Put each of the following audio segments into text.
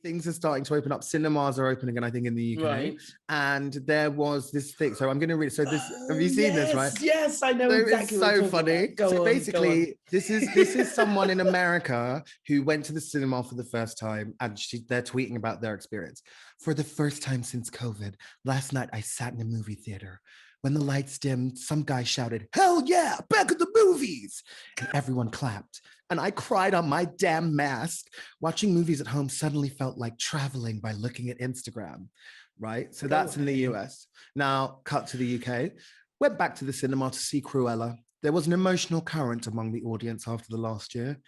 things are starting to open up. Cinemas are opening, and I think in the UK. Right. And there was this thing. So I'm going to read. So this, have you seen this? Right? Yes, I know So exactly. it's what so you're funny. about. Go so on, basically, this is someone in America who went to the cinema for the first time, and they're tweeting about their experience. For the first time since COVID, last night I sat in a movie theater. When the lights dimmed, some guy shouted, "Hell yeah, back at the movies!" And everyone clapped. And I cried on my damn mask. Watching movies at home suddenly felt like traveling by looking at Instagram, right? So that's in the US. Now, cut to the UK. Went back to the cinema to see Cruella. There was an emotional current among the audience after the last year.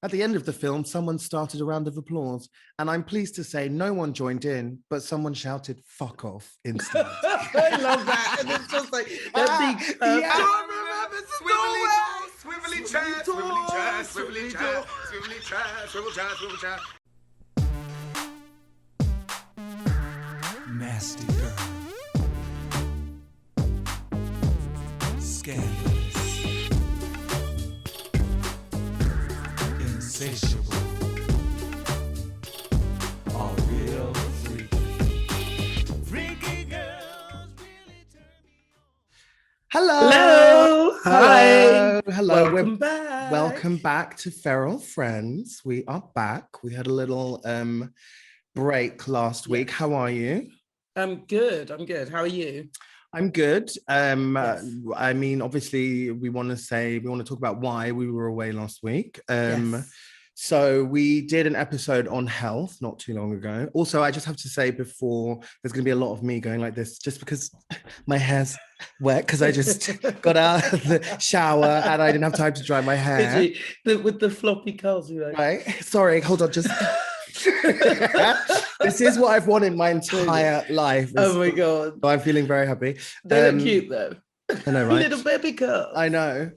At the end of the film, someone started a round of applause, and I'm pleased to say no one joined in, but someone shouted "fuck off" instead. I love that, and it's just like that big. Swivelly chair, swivelly chair, swivelly chair, swivelly chair, swivel chair, swivel chair. Nasty girl. Scandalous. Insatiable. A real freak. Freaky girls really turn me on. Hello. Hi. Hello. Welcome back. Welcome back to Feral Friends. We are back. We had a little break last week. How are you? I'm good. How are you? I'm good. Yes. I mean, obviously, we want to talk about why we were away last week. Yes. So we did an episode on health not too long ago. Also, I just have to say before, there's going to be a lot of me going like this, just because my hair's wet, because I just got out of the shower and I didn't have time to dry my hair. With the floppy curls, right? Sorry, hold on, just... This is what I've wanted my entire life. Oh my god! So I'm feeling very happy. They look cute though. I know, right? Little baby girl. I know.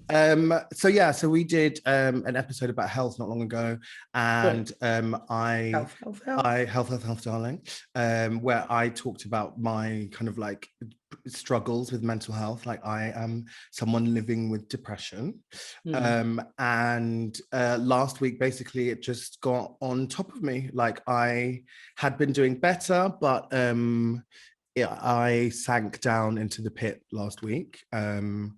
So we did an episode about health not long ago, and health, darling, where I talked about my kind of like struggles with mental health. Like I am someone living with depression, and last week basically it just got on top of me. Like I had been doing better, but I sank down into the pit last week. And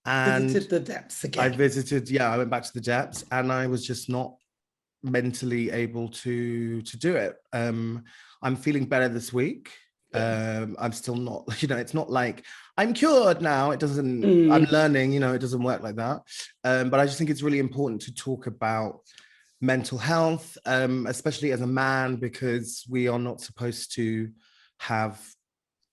visited the depths again. I went back to the depths, and I was just not mentally able to do it. I'm feeling better this week. I'm still not, it's not like I'm cured now. It doesn't, I'm learning, it doesn't work like that. But I just think it's really important to talk about mental health, especially as a man, because we are not supposed to have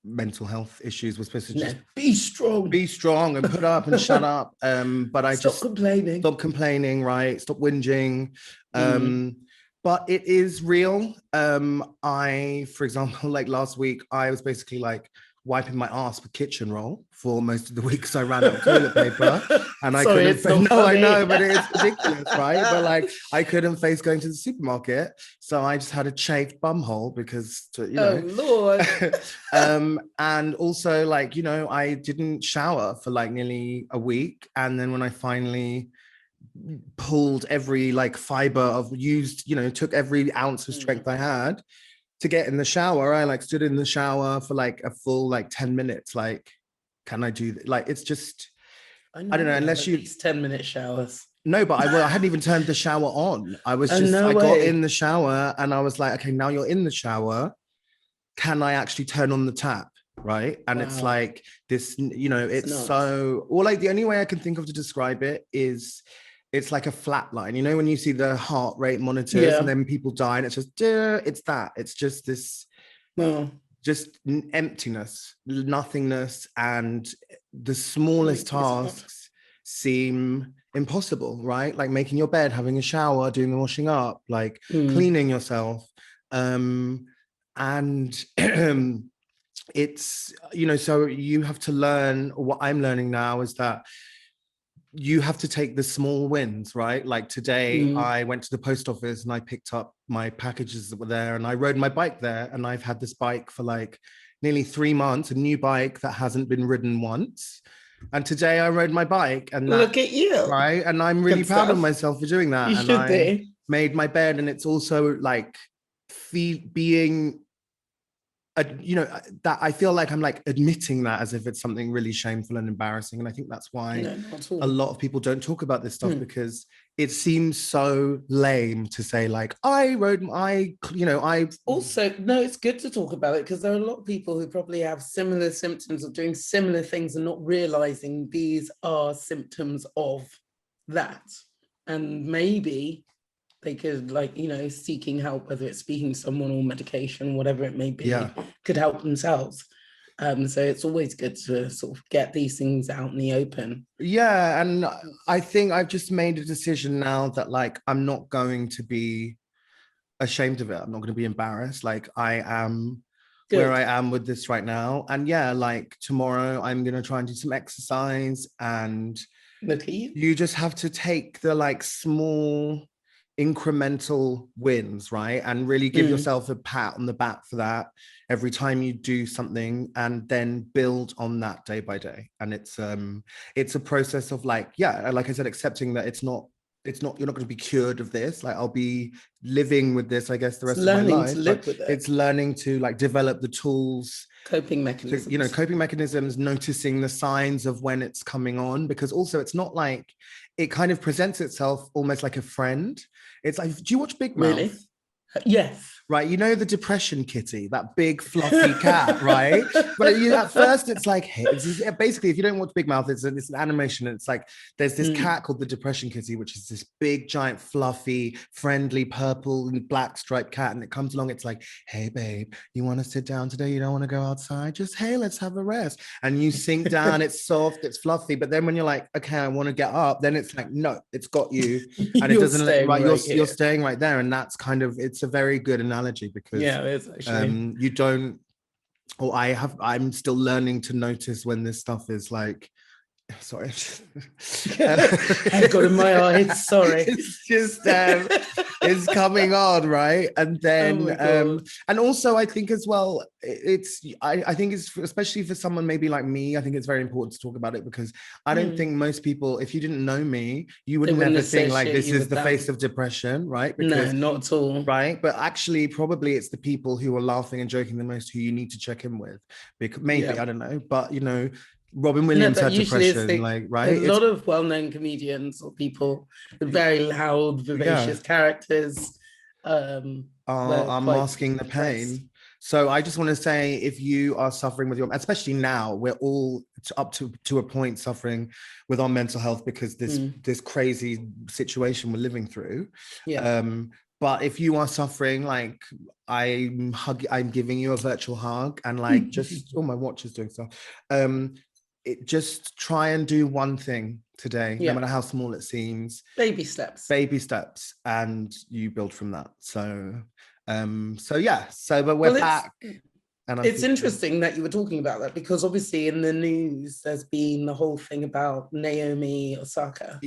mental health issues. We're supposed to just be strong and put up and shut up. But stop complaining, right? Stop whinging. But it is real. For example, like last week, I was basically like wiping my ass with kitchen roll for most of the week because I ran out of toilet paper and I couldn't. No, I know, but it's ridiculous, right? But like I couldn't face going to the supermarket, so I just had a chafed bum hole because, Oh Lord. And also like I didn't shower for like nearly a week, and then when I finally pulled every like fiber of took every ounce of strength I had to get in the shower, I like stood in the shower for like a full like 10 minutes. Like, can I do that? Like, it's just, I don't know, unless you 10-minute showers. No, but I hadn't even turned the shower on. I was just, I got in the shower and I was like, okay, now you're in the shower. Can I actually turn on the tap? Right. And it's like this, it's so, or like the only way I can think of to describe it is it's like a flat line, when you see the heart rate monitors and then people die and it's just, it's that. It's just this, just emptiness, nothingness, and the smallest tasks seem impossible, right? Like making your bed, having a shower, doing the washing up, like cleaning yourself. And it's, so you have to learn, what I'm learning now is that you have to take the small wins, right? Like today I went to the post office and I picked up my packages that were there and I rode my bike there, and I've had this bike for like nearly 3 months, a new bike that hasn't been ridden once. And today I rode my bike, and look at you, right? And I'm really proud of myself for doing that. You and should I made my bed, and it's also like being that I feel like I'm like admitting that as if it's something really shameful and embarrassing. And I think that's why No, not at all. a lot of people don't talk about this stuff because it seems so lame to say like, I also, no, it's good to talk about it because there are a lot of people who probably have similar symptoms of doing similar things and not realizing these are symptoms of that. And maybe they could, like, seeking help, whether it's speaking to someone or medication, whatever it may be, could help themselves. So it's always good to sort of get these things out in the open. Yeah, and I think I've just made a decision now that like I'm not going to be ashamed of it. I'm not going to be embarrassed. Like I am where I am with this right now. And yeah, like tomorrow I'm going to try and do some exercise, and look at you. You just have to take the like small incremental wins, right? And really give yourself a pat on the back for that every time you do something, and then build on that day by day. And it's a process of like, yeah, like I said, accepting that it's not you're not going to be cured of this. Like I'll be living with this, I guess, the rest of my life. To live with it. It's learning to like develop the tools, coping mechanisms, coping mechanisms, noticing the signs of when it's coming on, because also it's not like it kind of presents itself almost like a friend. It's like, do you watch Big Mouth? Really? Yes. Right, you know the depression kitty, that big fluffy cat, right? But at first it's like, hey, basically, if you don't watch Big Mouth, it's an animation. It's like there's this cat called the depression kitty, which is this big, giant, fluffy, friendly, purple and black striped cat, and it comes along. It's like, hey, babe, you want to sit down today? You don't want to go outside? Just hey, let's have a rest. And you sink down. It's soft, it's fluffy. But then when you're like, okay, I want to get up, then it's like, no, it's got you, and it doesn't. Right, you're staying right there, and that's kind of, it's a very good analogy, because it is actually. You don't, or I'm still learning to notice when this stuff is like, sorry, I've got in my eyes, sorry. It's just it's coming on, right? And then and also I think as well, I think it's, especially for someone maybe like me, I think it's very important to talk about it, because I don't think most people, if you didn't know me, you would never think like this is the face of depression, right? Because, no, not at all. Right, but actually probably it's the people who are laughing and joking the most who you need to check in with, because maybe I don't know, but Robin Williams had depression, like, right? A lot of well-known comedians or people with very loud, vivacious characters are masking the pain. So I just want to say, if you are suffering with especially now, we're all up to a point suffering with our mental health because this crazy situation we're living through. But if you are suffering, like I'm giving you a virtual hug, and like just my watch is doing stuff. Just try and do one thing today, no matter how small it seems. Baby steps, and you build from that. So but we're back. And it's interesting that you were talking about that, because obviously in the news there's been the whole thing about Naomi Osaka.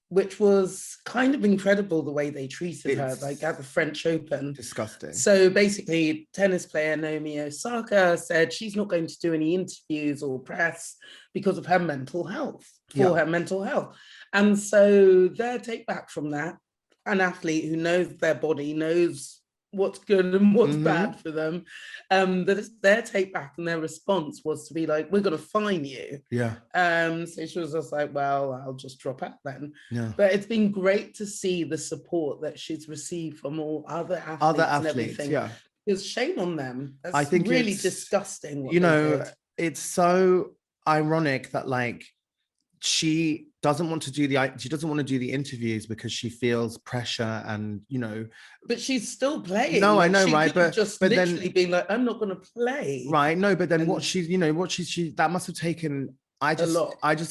Which was kind of incredible, the way they treated her, like at the French Open. Disgusting. So basically, tennis player Naomi Osaka said she's not going to do any interviews or press because of her mental health, her mental health. And so their take back from that, an athlete who knows their body, knows what's good and what's bad for them, that it's their take back, and their response was to be like, we're going to fine you. So she was just like, well, I'll just drop out then. But it's been great to see the support that she's received from all other athletes and everything. Because shame on them. I think really disgusting what it's so ironic that like she doesn't want to do the interviews because she feels pressure, and but she's still playing. No, I know, right? But literally then being like, I'm not going to play, right? No, but then what she's that must have taken. I just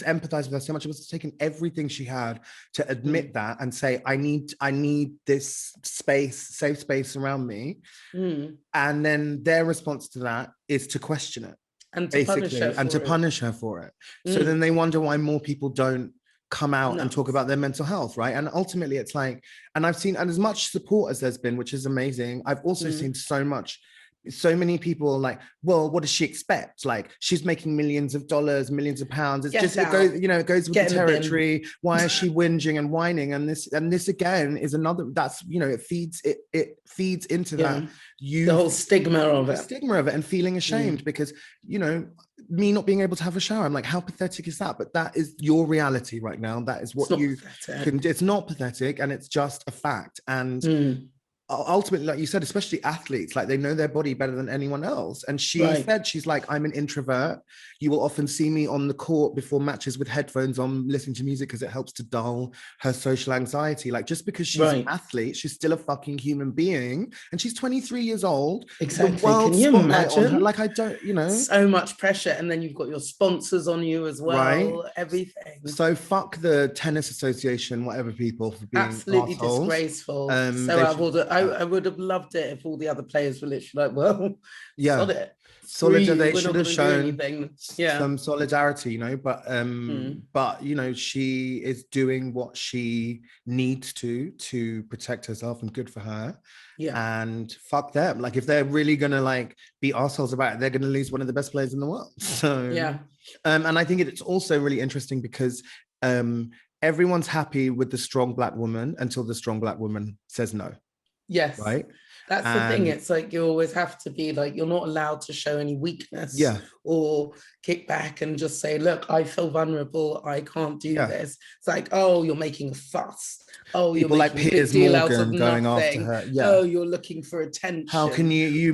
empathize with her so much. It must have taken everything she had to admit that and say, I need this safe space around me. And then their response to that is to question it. And to punish her for it. So then they wonder why more people don't come out and talk about their mental health, right? And ultimately it's like, and I've seen, and as much support as there's been, which is amazing, I've also seen so much so many people are like, well, what does she expect? Like, she's making millions of dollars, millions of pounds. It's Get just, it out. goes, it goes with Get the in the bin. territory. Why is she whinging and whining? And this again is another, that's, it feeds into that. The whole stigma of it. And feeling ashamed because, me not being able to have a shower. I'm like, how pathetic is that? But that is your reality right now. That is what you can do. It's not pathetic, and it's just a fact. And ultimately, like you said, especially athletes, like they know their body better than anyone else. And she said, she's like, I'm an introvert. You will often see me on the court before matches with headphones on, listening to music because it helps to dull her social anxiety. Like, just because she's an athlete, she's still a fucking human being, and she's 23 years old. Exactly. Can you imagine? Like, I don't, so much pressure, and then you've got your sponsors on you as well. Right. Everything. So fuck the tennis association, whatever, people, for being absolutely assholes. Disgraceful. I would have loved it if all the other players were literally like, well, sod it. They should have shown some solidarity, but she is doing what she needs to protect herself, and good for her. And fuck them. Like, if they're really gonna like be assholes about it, they're gonna lose one of the best players in the world. So and I think it's also really interesting because everyone's happy with the strong black woman until the strong black woman says no. Yes. Right. That's the thing. It's like you always have to be like, you're not allowed to show any weakness or kick back and just say, look, I feel vulnerable. I can't do this. It's like, oh, you're making a fuss. Oh, people you're like Piers Morgan going after her. Oh, you're looking for attention. How can you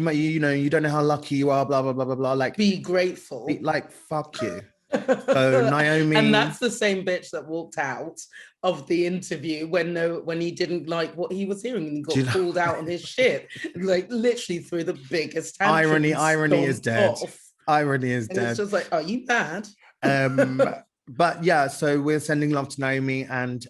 don't know how lucky you are, blah, blah, blah, blah, blah. Like, be grateful. Fuck you. So Naomi, and that's the same bitch that walked out of the interview when he didn't like what he was hearing and he got called out on his shit, like literally through the biggest irony is dead. Irony is dead. It's just like, are you mad? But yeah, so we're sending love to Naomi, and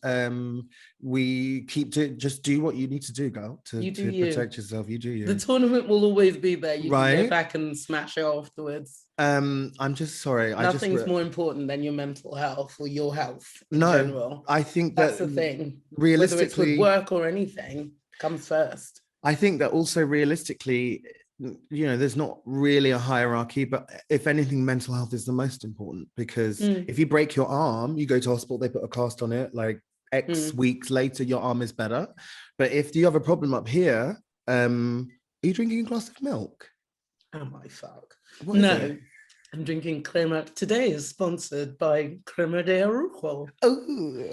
we keep to just do what you need to do, girl, to protect yourself. You do you. The tournament will always be there. You can go back and smash it afterwards. I'm just sorry. Nothing's more important than your mental health or your health in general. I think that's the thing. Realistically, whether it's with work or anything, comes first. I think that also realistically, there's not really a hierarchy, but if anything, mental health is the most important, because if you break your arm, you go to hospital, they put a cast on it, like X weeks later, your arm is better. But if you have a problem up here, are you drinking a glass of milk? Oh my fuck. No, I'm drinking crema. Today is sponsored by Crema de Arujo. Oh,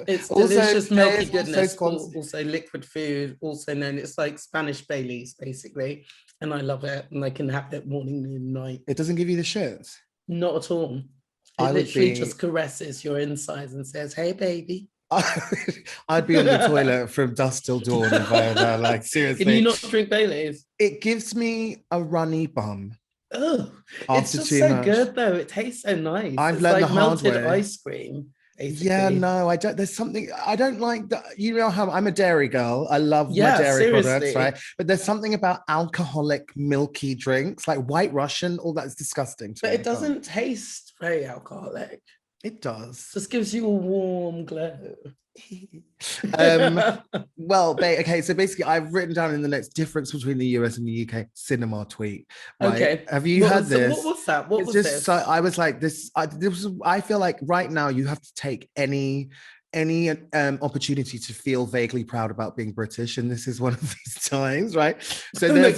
it's delicious milky goodness. Also liquid food, also known, it's like Spanish Baileys, basically. And I love it. And I can have it morning, noon, night. It doesn't give you the shits? Not at all. It literally just caresses your insides and says, hey, baby. I'd be on the toilet from dusk till dawn if I had that, like, seriously. Can you not drink Baileys? It gives me a runny bum. Oh, it's just so good though. It tastes so nice. I've learned like the hard melted way. ice cream. Basically. Yeah, no, I don't. There's something I don't like. That, how I'm a dairy girl. I love my dairy products, right? But there's something about alcoholic, milky drinks, like White Russian. All that's disgusting. But it doesn't taste very alcoholic. It does. Just gives you a warm glow. Well, okay, so basically I've written down in the notes difference between the US and the UK cinema tweet. Right? Okay. Have you heard this? What was that? What was this? So I was like, I feel like right now you have to take any opportunity to feel vaguely proud about being British, and this is one of these times, right? So there's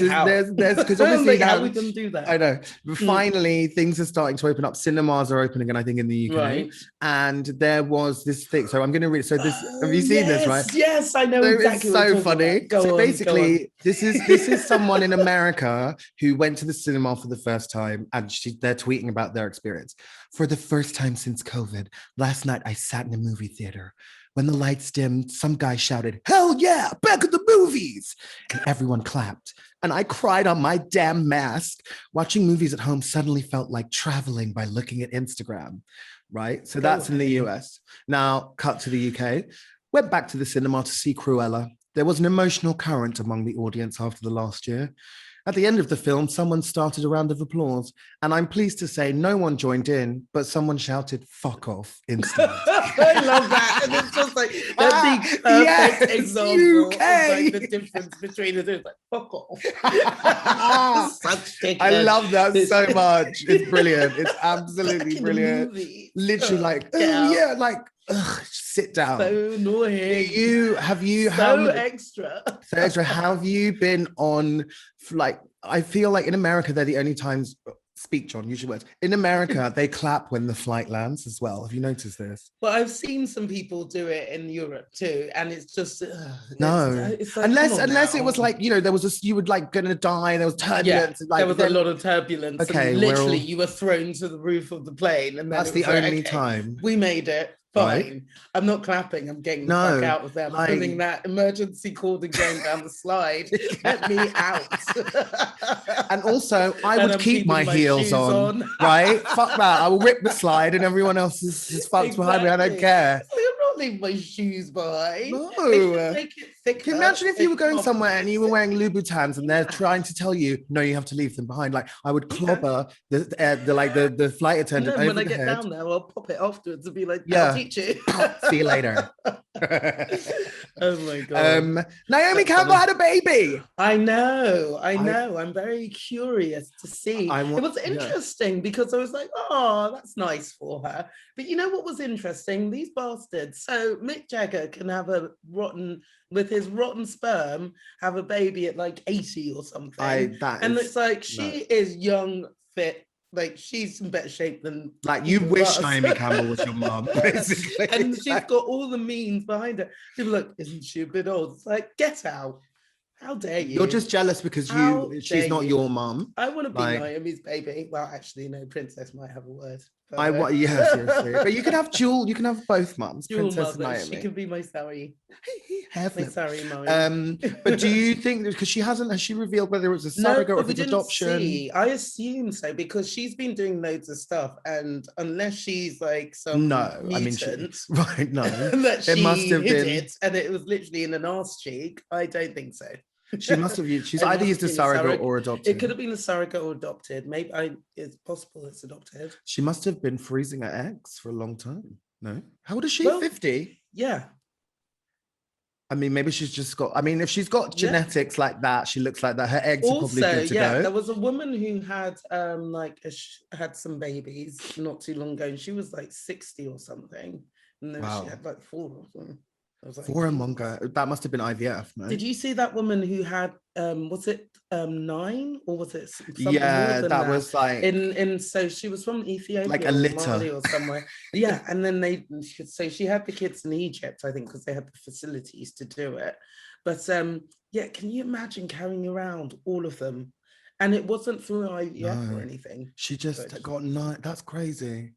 because obviously how we can do that. I know, but finally things are starting to open up. Cinemas are opening again, I think, in the UK, right. And there was this thing. So I'm going to read. So this, have you seen this? Right? Yes, I know exactly. It's so funny. So basically, this is someone in America who went to the cinema for the first time, and they're tweeting about their experience. For the first time since COVID, last night I sat in a movie theater. When the lights dimmed, some guy shouted, "Hell yeah, back at the movies!" And everyone clapped. And I cried on my damn mask. Watching movies at home suddenly felt like traveling by looking at Instagram, right? So that's in the US. Now, cut to the UK. Went back to the cinema to see Cruella. There was an emotional current among the audience after the last year. At the end of the film, someone started a round of applause, and I'm pleased to say no one joined in, but someone shouted "fuck off" instead. I love that, and it's just like that's the perfect Yes, example UK. of like the difference between the two. It's like fuck off. Such I love that This- so much. It's brilliant. It's Back absolutely in the brilliant. movie. Literally, like, Get oh out. yeah, like, ugh, sit down. So annoying. Have you So extra. So Ezra, have you been on, like, I feel like in America, they're the only times, speak John, use your words. In America, they clap when the flight lands as well. Have you noticed this? Well, I've seen some people do it in Europe too, and it's just No. it's like, unless come on it now. was like, there was you were like gonna die, there was yeah, turbulence. Like, there was a lot of turbulence. Okay, and we're literally all- you were thrown to the roof of the plane, and then That's it the was like, only okay, time. we made it. Right. Fine. I'm not clapping. I'm getting the No, fuck out of there. I'm like- putting that emergency cord and going down the slide. Let me out. And also, I And would I'm keep my keeping heels shoes on, right? Fuck that. I will rip the slide and everyone else is fucked behind me. I don't Exactly. care. It's like, I'm not leaving my shoes behind. No. They should make it thicker. Can you imagine if you were going Take somewhere and you were off. wearing Louboutins and they're Yeah. trying to tell you, no, you have to leave them behind. Like, I would clobber the flight And attendant then over when I the get head. down there, I'll pop it afterwards and be like, Yeah. I'll teach you. See you later. Oh my god. Naomi Campbell had a baby. I know. I'm very curious to see. It was interesting because I was like, oh, that's nice for her. But you know what was interesting? These bastards. So Mick Jagger can have with his rotten sperm, have a baby at like 80 or something. It's like, she is young, fit. Like, she's in better shape than like, you either of wish us. Naomi Campbell was your mom, basically. And she's got all the means behind her. People are like, isn't she a bit old? It's like, get out. How dare you? You're just jealous because she's not your mom. I want to be like- Naomi's baby. Well, actually, no, Princess might have a word. Yes, seriously. But you can have both mums, Dual Princess and mother. Naomi. She can be my sorry. My Heaven. sorry, mommy. But do you think, because has she revealed whether it was a No, surrogate or but if we it's didn't adoption? see. I assume so because she's been doing loads of stuff, and unless she's like some mutant, right? No, that it she must have hid been. it, and it was literally in an arse cheek. I don't think so. She must have used. She's It either must used a have been a surrogate surrogate. or adopted. It could have been a surrogate or adopted. Maybe it's possible it's adopted. She must have been freezing her eggs for a long time. No, how old is she? Well, 50. Yeah. I mean, maybe she's just got. I mean, if she's got genetics like that, she looks like that. Her eggs are probably Also, good to yeah, go. there was a woman who had had some babies not too long ago, and she was like 60 or something, and then Wow. she had like 4 of them. I was like, For a Jesus. monga, that must have been IVF, no? Did you see that woman who had was it 9 or was it something more Yeah, than that was like in so she was from Ethiopia like a or litter. Mali or somewhere. Yeah, and then so she had the kids in Egypt, I think, because they had the facilities to do it. But yeah, can you imagine carrying around all of them? And it wasn't through IVF or anything. She just got 9. That's crazy.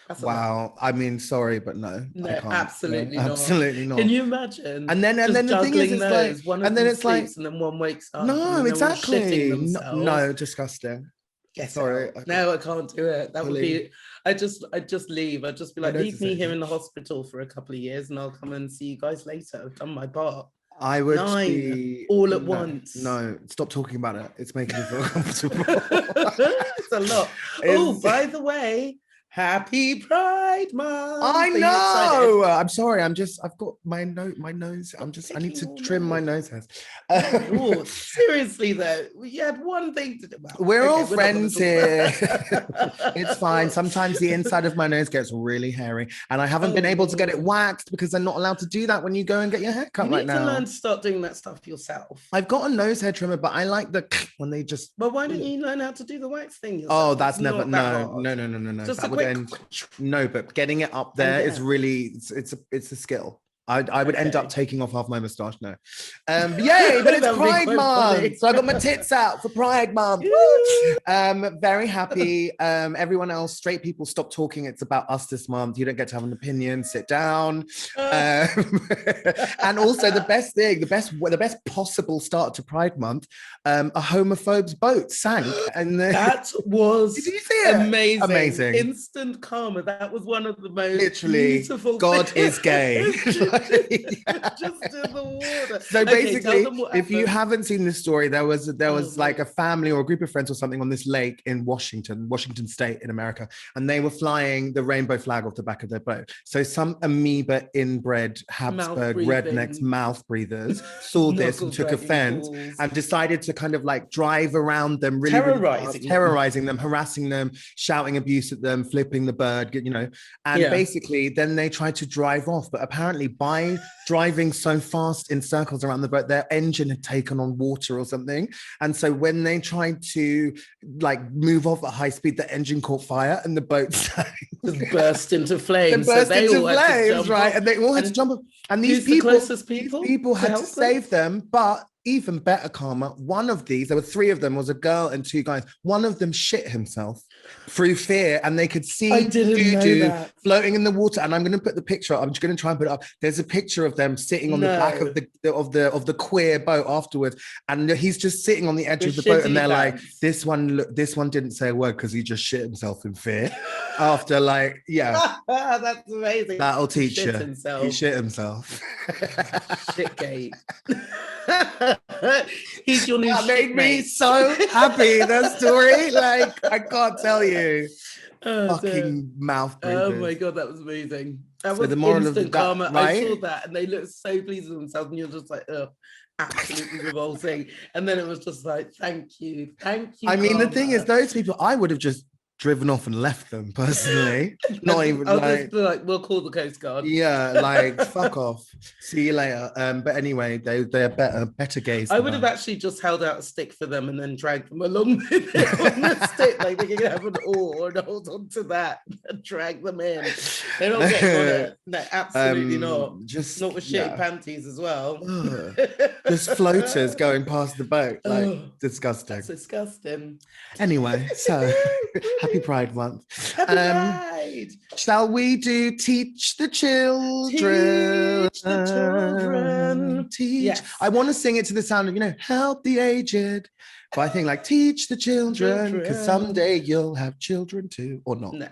That's a lot. Wow. I mean, sorry, but no. No, I can't. absolutely No, not. absolutely not. Can you imagine? And then the thing is, juggling it's those, like, one of and then them it's like, sleeps and then one wakes up. no, and they're all exactly. shitting No, themselves. no, disgusting. Get Sorry, out. No, I can't do it. That would be. I'd just leave. I'd just be like, leave me here in the hospital for a couple of years, and I'll come and see you guys later. I've done my part. I would 9 be all at no, once. No, stop talking about it. It's making me feel comfortable. It's a lot. Oh, by the way, happy Pride Month. I Are you know. excited? I'm sorry. I've got my nose. I need to trim my nose hairs. Oh, seriously though, you had one thing to do. Well, We're all not gonna friends talk here. about it. It's fine. Sometimes the inside of my nose gets really hairy, and I haven't been able to get it waxed because they're not allowed to do that when you go and get your hair cut You right need to now. learn to start doing that stuff yourself. I've got a nose hair trimmer, but I like the when they just. But why don't you learn how to do the wax thing yourself? Oh, that's It's never not that no. hard. Just That a would quick. end. No, but getting it up there is yeah. really it's a skill. I would end up Okay. taking off half my moustache now. Yay, but it's That would be Pride quite Month. funny. So I got my tits out for Pride Month. Woo! Very happy. Everyone else, straight people, stop talking. It's about us this month. You don't get to have an opinion. Sit down. And also the best thing, the best possible start to Pride Month, a homophobe's boat sank. And That was did you see it? amazing. Instant karma. That was one of the most Literally, beautiful God things. is gay. Just in the water. So Okay, tell basically, them what if you happened. haven't seen this story, there was Oh, like no. a family or a group of friends or something on this lake in Washington State in America, and they were flying the rainbow flag off the back of their boat. So some amoeba inbred Mouth Habsburg rednecks, breathing, mouth breathers saw this knuckle and took dragging offense fools, and decided to kind of like drive around them really, really fast, terrorizing them. terrorizing them, harassing them, shouting abuse at them, flipping the bird, you know. And Yeah. basically, then they tried to drive off. But apparently, by driving so fast in circles around the boat, their engine had taken on water or something. And so when they tried to like move off at high speed, the engine caught fire and the boat sank. Just burst into They flames. burst so they into all had to flames, jump right? off. And they all had to And jump off. And who's the closest people to had to help them? save them. But even better karma, one of these, there were three of them, was a girl and two guys. One of them shit himself through fear, and they could see I didn't know doo-doo that. floating in the water. And I'm going to put the picture up. I'm just going to try and put it up. There's a picture of them sitting on the back No. of the queer boat afterwards, and he's just sitting on the edge With of the boat, and shitty they're like, pants. this one didn't say a word because he just shit himself in fear. After like, yeah, That's amazing. that'll He teach shit you. himself. He shit himself. Shitgate. He's your new That made me shitmate. so happy. That story, like, I can't tell you. Oh, dear. Fucking mouth Oh breathers. my god, that was amazing. That So was the moral of instant that, karma. I right? saw that and they looked so pleased with themselves, and you're just like, oh, absolutely revolting. And then it was just like, thank you, I mean, the thing is, karma. those people, I would have just driven off and left them personally. Not And even I'll like, just be like, we'll call the Coast Guard. yeah, like fuck off. See you later. But anyway, they're better gays. I than would have us. actually just held out a stick for them and then dragged them along with it on the stick. Like they can have an oar and hold on to that and drag them in. They're not getting on it. No, absolutely not. Just Not with shitty yeah. panties as well. Ugh. Just floaters going past the boat, like Oh, disgusting. That's disgusting. Anyway, so happy Pride Month. Happy Pride. Shall we do teach the children? Teach the children. Teach. Yes. I want to sing it to the sound of, you know, help the aged. But I think like teach the children, because Children. someday you'll have children too, or not. No.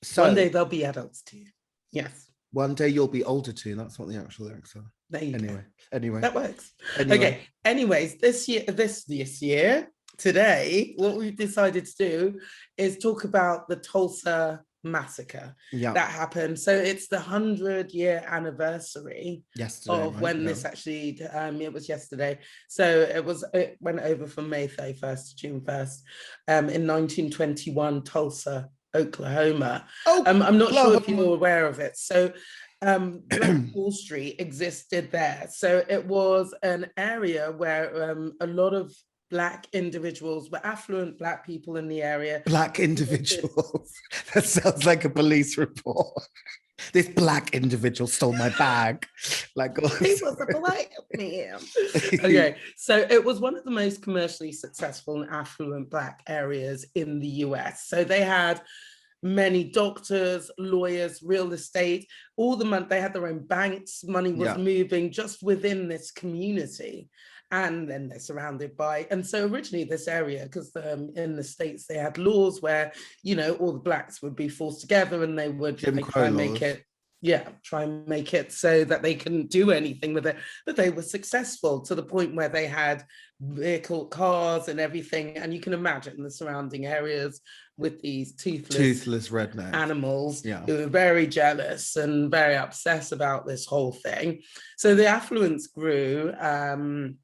So One day they'll be adults too. Yes. one day you'll be older too. That's what the actual lyrics are. There you go. Anyway. That works. Anyway. Okay. Anyways, this year, today, what we've decided to do is talk about the Tulsa massacre Yeah. that happened. So it's the 100-year anniversary Yesterday. of right? when Yeah. this actually, it was yesterday. So it went over from May 31st to June 1st in 1921, Tulsa, Oklahoma. Oh, I'm not sure if Oklahoma. you're aware of it. So Black Wall Street existed there. So it was an area where a lot of Black individuals were affluent Black people in the area. Black individuals. That sounds like a police report. This Black individual stole my bag. Like, oh, He was a Black man. Okay, so it was one of the most commercially successful and affluent Black areas in the US. So they had many doctors, lawyers, real estate, all the money. They had their own banks. Money was Yeah. moving just within this community. And then they're surrounded by, and so originally this area, because in the States, they had laws where, you know, all the Blacks would be forced together and they would Jim like, Crow try and make laws. it, yeah, try and make it so that they couldn't do anything with it. But they were successful to the point where they had vehicle, cars and everything. And you can imagine the surrounding areas with these Toothless redneck. animals Yeah. who were very jealous and very obsessed about this whole thing. So the affluence grew. And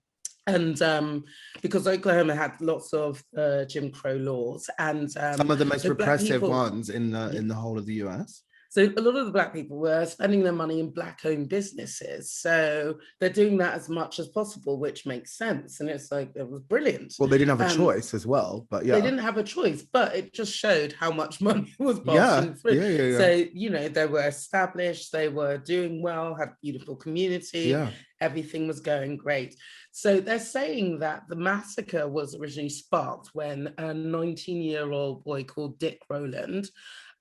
because Oklahoma had lots of Jim Crow laws, and Some of the most the Black repressive people- ones in the whole of the US. so a lot of the Black people were spending their money in Black-owned businesses. So they're doing that as much as possible, which makes sense. And it's like, it was brilliant. Well, they didn't have a Um, choice as well, but yeah. They didn't have a choice, but it just showed how much money was Yeah, passing through. yeah. So, you know, they were established, they were doing well, had a beautiful community. Yeah. Everything was going great. So they're saying that the massacre was originally sparked when a 19-year-old boy called Dick Rowland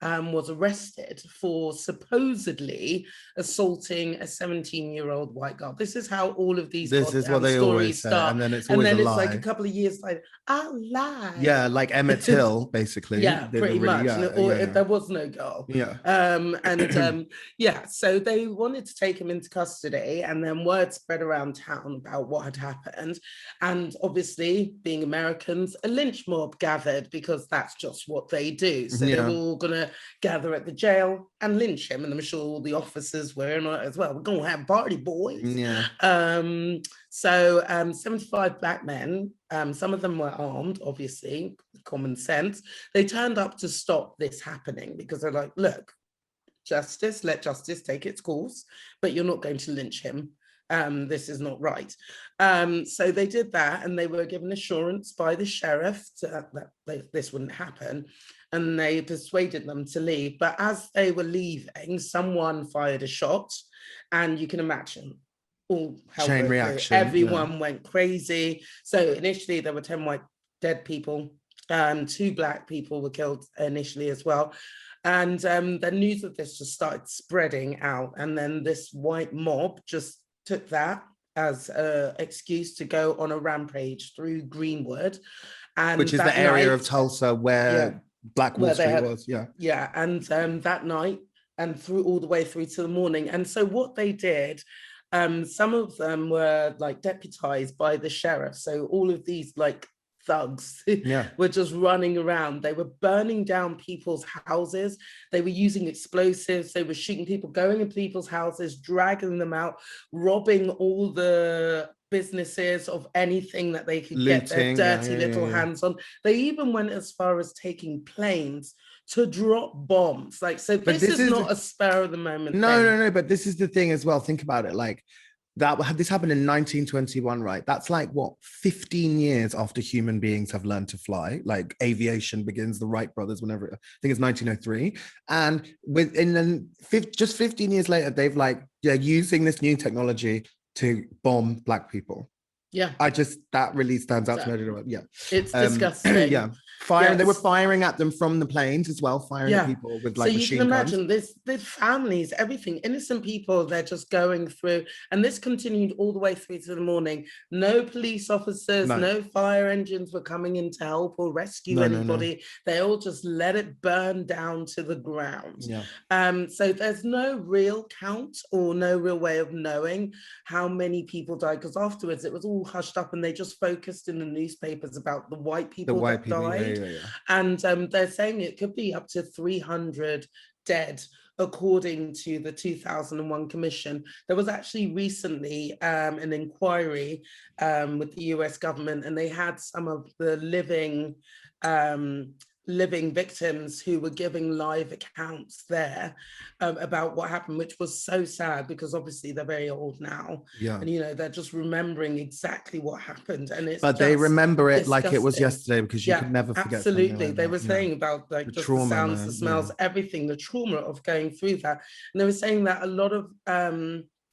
was arrested for supposedly assaulting a 17-year-old white girl. This is how all of these This is what goddamn they always stories say, start. and then it's And always a then it's like a lie. couple of years later, I lied. Yeah, like Emmett Till, basically. Yeah, They pretty really, much. yeah, Or yeah, there was no girl. yeah. Yeah, so they wanted to take him into custody, and then word spread around town about what had happened. And obviously, being Americans, a lynch mob gathered because that's just what they do. So they were all gonna gather at the jail and lynch him, and I'm sure all the officers were in on it as well. We're gonna have party, boys. Yeah. 75 black men, some of them were armed, obviously, common sense. They turned up to stop this happening because they're like, look, justice, let justice take its course, but you're not going to lynch him. This is not right. So they did that, and they were given assurance by the sheriff that this wouldn't happen, and they persuaded them to leave. But as they were leaving, someone fired a shot, and you can imagine all hell Chain broke loose. reaction, Everyone went crazy. So initially there were 10 white dead people. 2 black people were killed initially as well. And the news of this just started spreading out. And then this white mob just took that as an excuse to go on a rampage through Greenwood. And which is the area of Tulsa where Black Wall Street was. Yeah. Yeah. And that night and through all the way through to the morning. And so what they did, some of them were like deputized by the sheriff. So all of these like thugs were just running around. They were burning down people's houses. They were using explosives. They were shooting people, going into people's houses, dragging them out, robbing all the businesses of anything that they could get their dirty little hands on. They even went as far as taking planes to drop bombs. Like, so this is not a spur of the moment. No, but this is the thing as well. Think about it. Like, this happened in 1921, right? That's like what, 15 years after human beings have learned to fly. Like aviation begins, the Wright brothers, whenever, I think it's 1903. And then just 15 years later, they're using this new technology to bomb Black people. Yeah. That really stands out to me. Yeah. It's disgusting. Yeah. They were firing at them from the planes as well, firing at people with like machine guns. So you can imagine this families, everything, innocent people, they're just going through. And this continued all the way through to the morning. No police officers, no fire engines were coming in to help or rescue anybody. They all just let it burn down to the ground. Yeah. So there's no real count or no real way of knowing how many people died, because afterwards it was all hushed up and they just focused in the newspapers about the white people that died. And they're saying it could be up to 300 dead, according to the 2001 commission. There was actually recently an inquiry with the US government, and they had some of the living victims who were giving live accounts there about what happened, which was so sad because obviously they're very old now. Yeah. And, they're just remembering exactly what happened. And but they remember it disgusting. Like it was yesterday, because you could never forget. Absolutely. They were saying about like just the sounds, the smells, everything, the trauma of going through that. And they were saying that a lot of,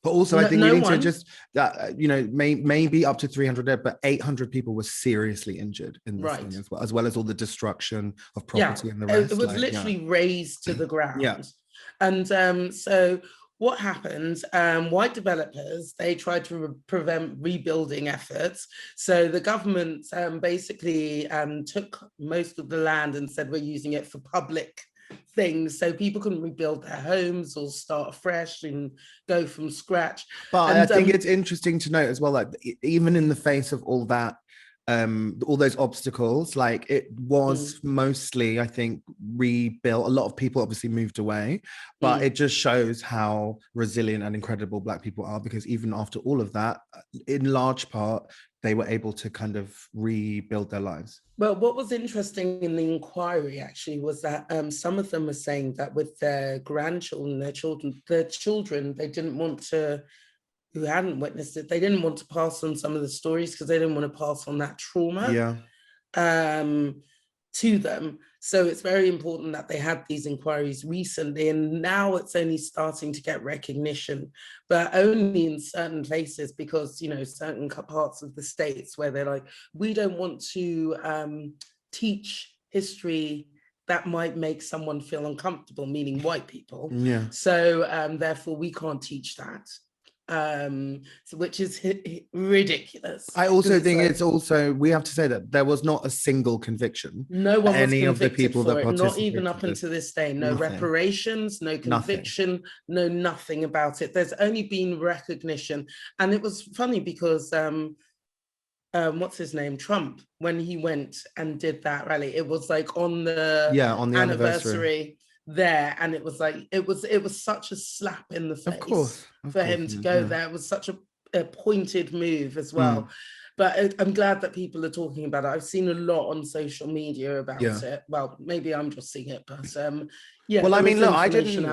but also, I think we need to just, maybe up to 300 dead, but 800 people were seriously injured in this thing as well as all the destruction of property and the rest. It was literally razed to the ground. Yeah. And so what happened, white developers, they tried to prevent rebuilding efforts. So the government basically took most of the land and said, we're using it for public things, so people couldn't rebuild their homes or start afresh and go from scratch. But I think it's interesting to note as well, like even in the face of all that, all those obstacles, like it was mostly, I think, rebuilt. A lot of people obviously moved away, but it just shows how resilient and incredible Black people are, because even after all of that, in large part, they were able to kind of rebuild their lives. Well, what was interesting in the inquiry actually was that some of them were saying that with their grandchildren, their children, they didn't want to, who hadn't witnessed it, they didn't want to pass on some of the stories because they didn't want to pass on that trauma to them. So it's very important that they had these inquiries recently, and now it's only starting to get recognition, but only in certain places, because, certain parts of the states where they're like, we don't want to teach history that might make someone feel uncomfortable, meaning white people. Yeah. So therefore we can't teach that. So which is ridiculous. I also think like, it's also, we have to say that there was not a single conviction. no one was any of the convicted people for that it, not even up participated. until this day. No Nothing. reparations, no conviction, no nothing about it. There's only been recognition. And it was funny because what's his name, Trump, when he went and did that rally, it was like on the anniversary there, and it was like it was such a slap in the face for him to go there. It was such a pointed move as well. But I'm glad that people are talking about it. I've seen a lot on social media about it. Well, maybe I'm just seeing it, but yeah. Well, I mean, look, I didn't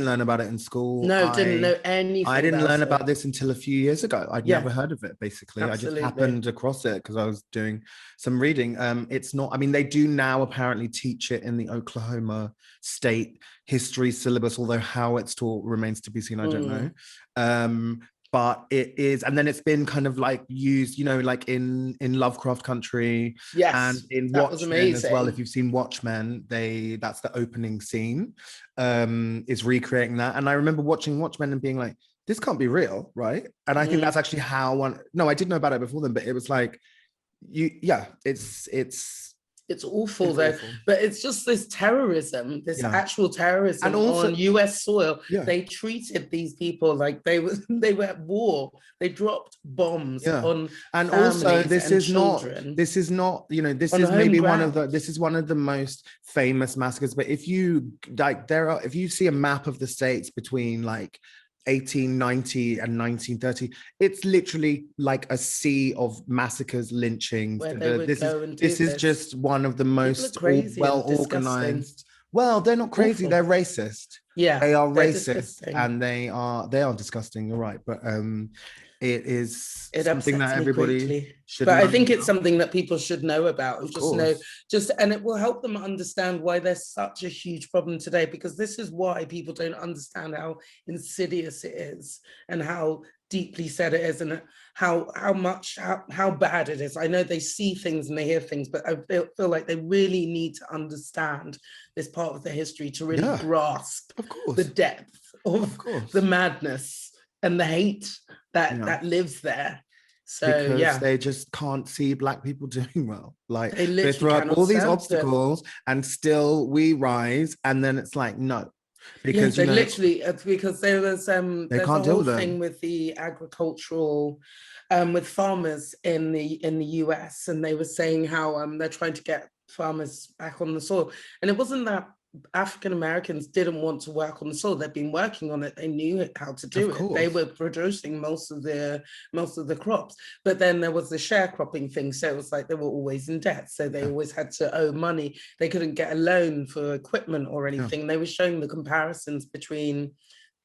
learn about it in school. No, didn't know anything. I didn't learn about this until a few years ago. I'd never heard of it, basically. Absolutely. I just happened across it because I was doing some reading. It's not, I mean, they do now apparently teach it in the Oklahoma State history syllabus, although how it's taught remains to be seen. I don't know. But it is, and then it's been kind of like used, you know, like in Lovecraft Country, and in Watchmen as well. If you've seen Watchmen, that's the opening scene, is recreating that. And I remember watching Watchmen and being like, this can't be real, right? And I think that's actually how I did know about it before then, but it was like, it's awful though, but it's just this terrorism, this actual terrorism, and also, on US soil. They treated these people like they were at war. They dropped bombs on and also this is children. This is not, you know, this is maybe one of the most famous massacres. But if you like, if you see a map of the states between like 1890 and 1930, it's literally like a sea of massacres, lynchings. This is just one of the most well organized. Well, they're not crazy. They're racist. Yeah, they are racist, disgusting. And they are disgusting. You're right, but it is something that everybody should. But I think it's something that people should know about, and and it will help them understand why there's such a huge problem today. Because this is why people don't understand how insidious it is, and how deeply set it is, and how bad it is. I know they see things and they hear things, but I feel like they really need to understand this part of the history to really grasp the depth of the madness and the hate that lives there. So because they just can't see Black people doing well. Like they throw up all these obstacles and still we rise, and then it's like no. Because they literally, because there was there's a whole thing with the agricultural with farmers in the US, and they were saying how they're trying to get farmers back on the soil, and it wasn't that African Americans didn't want to work on the soil. They'd been working on it. They knew how to do it. They were producing most of the crops. But then there was the sharecropping thing. So it was like they were always in debt. So they always had to owe money. They couldn't get a loan for equipment or anything. They were showing the comparisons between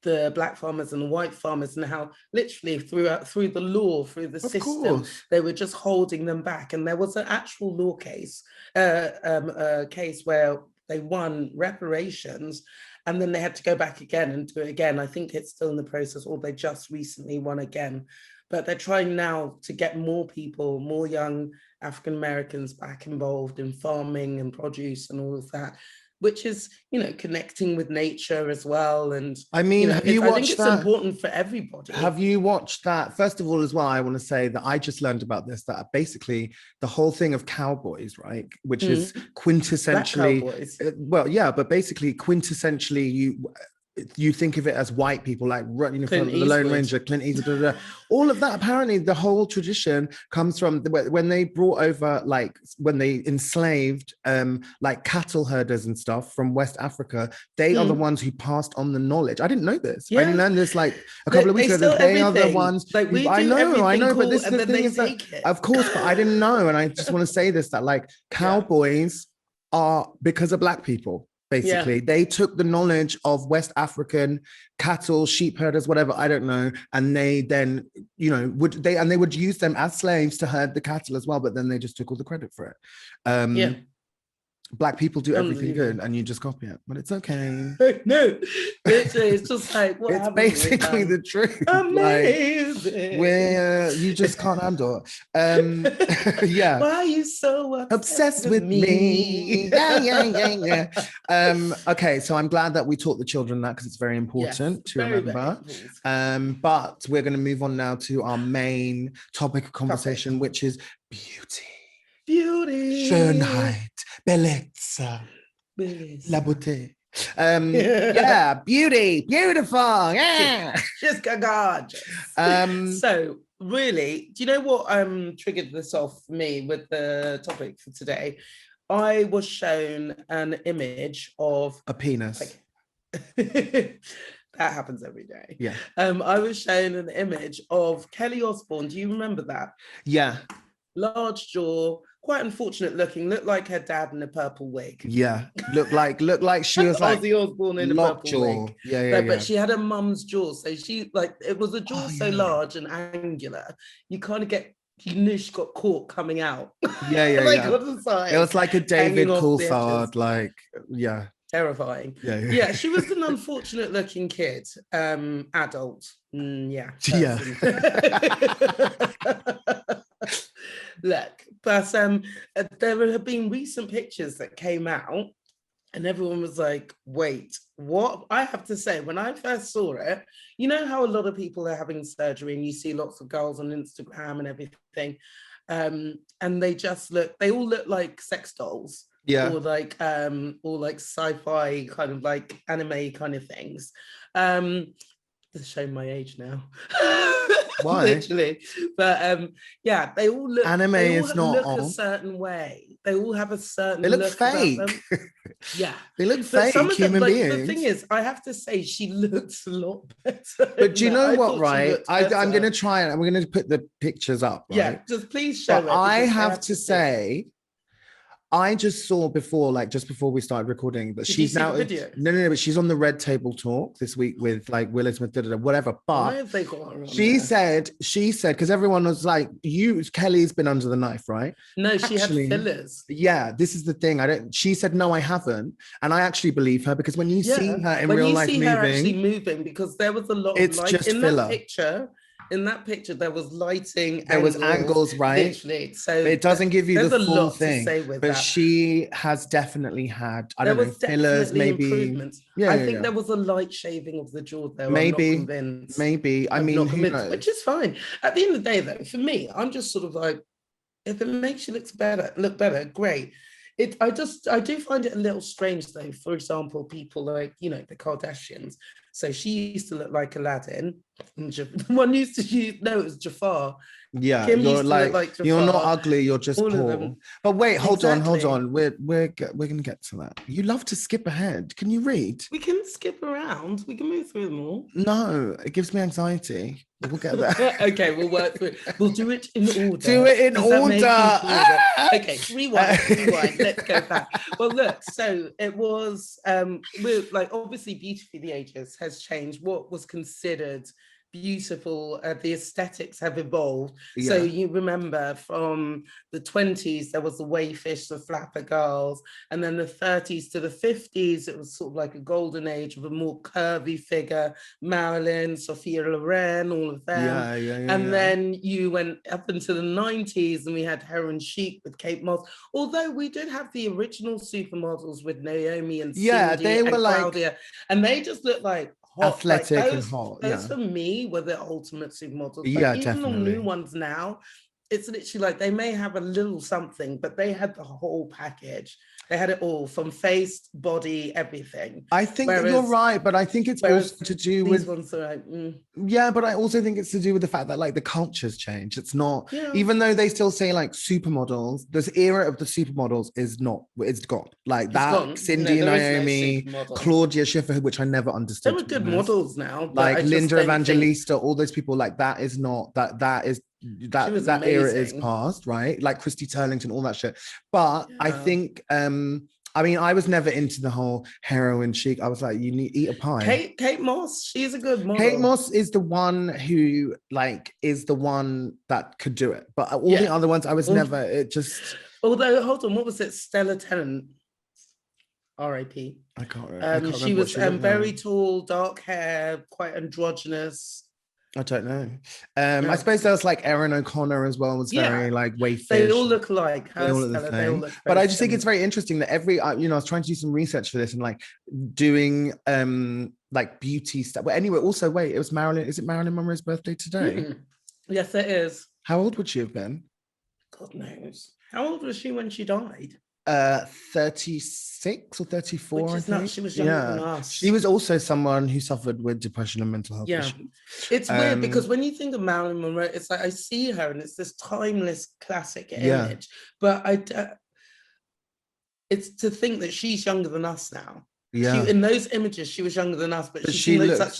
the Black farmers and the white farmers, and how literally through the law, through the system, they were just holding them back. And there was an actual law case, a case where they won reparations, and then they had to go back again and do it again. I think it's still in the process, or they just recently won again. But they're trying now to get more people, more young African Americans back involved in farming and produce and all of that, which is, you know, connecting with nature as well. And I mean, I think it's important for everybody. Have you watched that? First of all, as well, I want to say that I just learned about this, that basically the whole thing of cowboys, right? Which is quintessentially, but basically quintessentially you think of it as white people, like, you know, from the Lone Ranger, Clint Eastwood, all of that. Apparently the whole tradition comes from when they brought over, like when they enslaved like cattle herders and stuff from West Africa. They are the ones who passed on the knowledge. I didn't know this. I didn't learn this like a couple of weeks ago. They are the ones like I know, but this is the thing, is that, of course, but I didn't know. And I just want to say this, that like cowboys are because of Black people. Basically, they took the knowledge of West African cattle, sheep herders, whatever, I don't know, and they then, you know, would use them as slaves to herd the cattle as well, but then they just took all the credit for it. Black people do everything good, Unbelievable. and you just copy it, but it's okay. No, literally, it's just like what It's happened with, basically the truth. Like, amazing. where you just can't handle it. Yeah. Why are you so Obsessed with me. Yeah. Okay, so I'm glad that we taught the children that because it's very important Yes, to very, very remember. important. But we're going to move on now to our main topic of conversation, which is beauty. Beauty. Schönheit, Bellezza, Bellezza. la beauté. Yeah, beauty, beautiful. Yeah. Just gorgeous. So really, do you know what triggered this off for me with the topic for today? I was shown an image of A penis. like that happens every day. Yeah. I was shown an image of Kelly Osbourne. Do you remember that? Yeah. Large jaw, quite unfortunate looking, looked like her dad in a purple wig. Yeah. Looked like she was like Ozzy Osbourne in a purple lockjaw. wig. Yeah, No, yeah. but she had a mum's jaw. So she like it was a jaw so yeah. large and angular, you kind of get you knew she got caught coming out. Yeah, yeah, like yeah. on the side. It was like a David hanging off the Coulthard, edges. like, yeah. Terrifying. Yeah, yeah. Yeah, she was an unfortunate looking kid. Adult. Yeah. Yeah. Look, but there have been recent pictures that came out and everyone was like, wait, what? I have to say, when I first saw it, you know how a lot of people are having surgery and you see lots of girls on Instagram and everything, and they all look like sex dolls. Yeah. Or like sci-fi kind of like anime kind of things. It's showing my age now. Why? Literally. But yeah, they all look Anime they all is not look old. a certain way. They all have a certain They look look about fake. them. Yeah. They look But fake some of them, human like, beings. the thing is, I have to say she looks a lot better. But do you know what, right? I'm I'm going to try and we're going to put the pictures up, right? Yeah, just please show But it. I because have to say, I just saw before, like just before we started recording, that Did you she's see now the video? no, but she's on the Red Table Talk this week with like Will Smith, whatever. Why But have they got her on she there? said, because everyone was like, Kelly's been under the knife, right? No, she Actually, had fillers. Yeah, this is the thing. She said, no, I haven't. And I actually believe her because when you see her in real life her actually moving, because there was a lot of it's light just in filler. that picture. In that picture, there was lighting. There was angles, right? Literally. So but it doesn't give you there's the a full lot thing. to say with but that. she has definitely had, I there don't know, was fillers, definitely maybe. improvements. Yeah, I think there was a light shaving of the jaw, though. Maybe, I'm not convinced. maybe. I I'm mean, not who convinced, knows? which is fine. At the end of the day, though, for me, I'm just sort of like, if it makes you look better, great. I do find it a little strange though. For example, people like, the Kardashians. So she used to look like Aladdin. And one used to it was Jafar. Yeah, Kim you're used to like, look like Jafar. you're not ugly, you're just All of poor. them. But wait, hold Exactly. on. We're gonna get to that. You love to skip ahead. Can you read? We can skip around. We can move through them all. No, it gives me anxiety. We'll get there. Okay, we'll work through it. We'll do it in order. Do it in Does that make order. you feel okay, rewind. Let's go back. Well, look, so it was we're like, obviously Beauty for the Ages has changed. What was considered beautiful, the aesthetics have evolved. So you remember from the 20s there was the wayfish, the flapper girls, and then the 30s to the 50s it was sort of like a golden age of a more curvy figure, Marilyn, Sophia Loren, all of them. And then you went up into the 90s and we had Heroin Chic with Kate Moss, although we did have the original supermodels with Naomi and Cindy they were and like Claudia, and they just looked like hot. athletic like and hot. Those for me were the ultimate supermodels. Yeah, even definitely. on new ones now, it's literally like they may have a little something, but they had the whole package. They had it all, from face, body, everything. I think you're right, but I think it's also to do with these ones are like, yeah, but I also think it's to do with the fact that like the culture's changed. It's not, even though they still say like supermodels, this era of the supermodels is not, it's gone. Like it's that gone. Cindy and Naomi, Claudia Schiffer, which I never understood. They were good models now. Like Linda Evangelista, all those people, like that is not, that era is past, right? Like Christy Turlington, all that shit. But I think I mean, I was never into the whole heroin chic. I was like, you need eat a pie. Kate Moss, she's a good model. Kate Moss is the one who is the one that could do it. But all the other ones, I was never, it just. Although, hold on, what was it? Stella Tennant. R.I.P. I can't remember. She was very tall, dark hair, quite androgynous. I don't know. I suppose there was like Erin O'Connor as well. Was very like wayfish. They all look alike. They all look the same. But I just think it's very interesting that every I was trying to do some research for this and like doing like beauty stuff. But anyway, also wait, it was Marilyn. Is it Marilyn Monroe's birthday today? Yes, it is. How old would she have been? God knows. How old was she when she died? 36 or 34. Which is nuts. She was younger than us. She was also someone who suffered with depression and mental health issues. It's weird because when you think of Marilyn Monroe, it's like I see her and it's this timeless classic image. But it's to think that she's younger than us now. Yeah. In those images, she was younger than us, but she looked such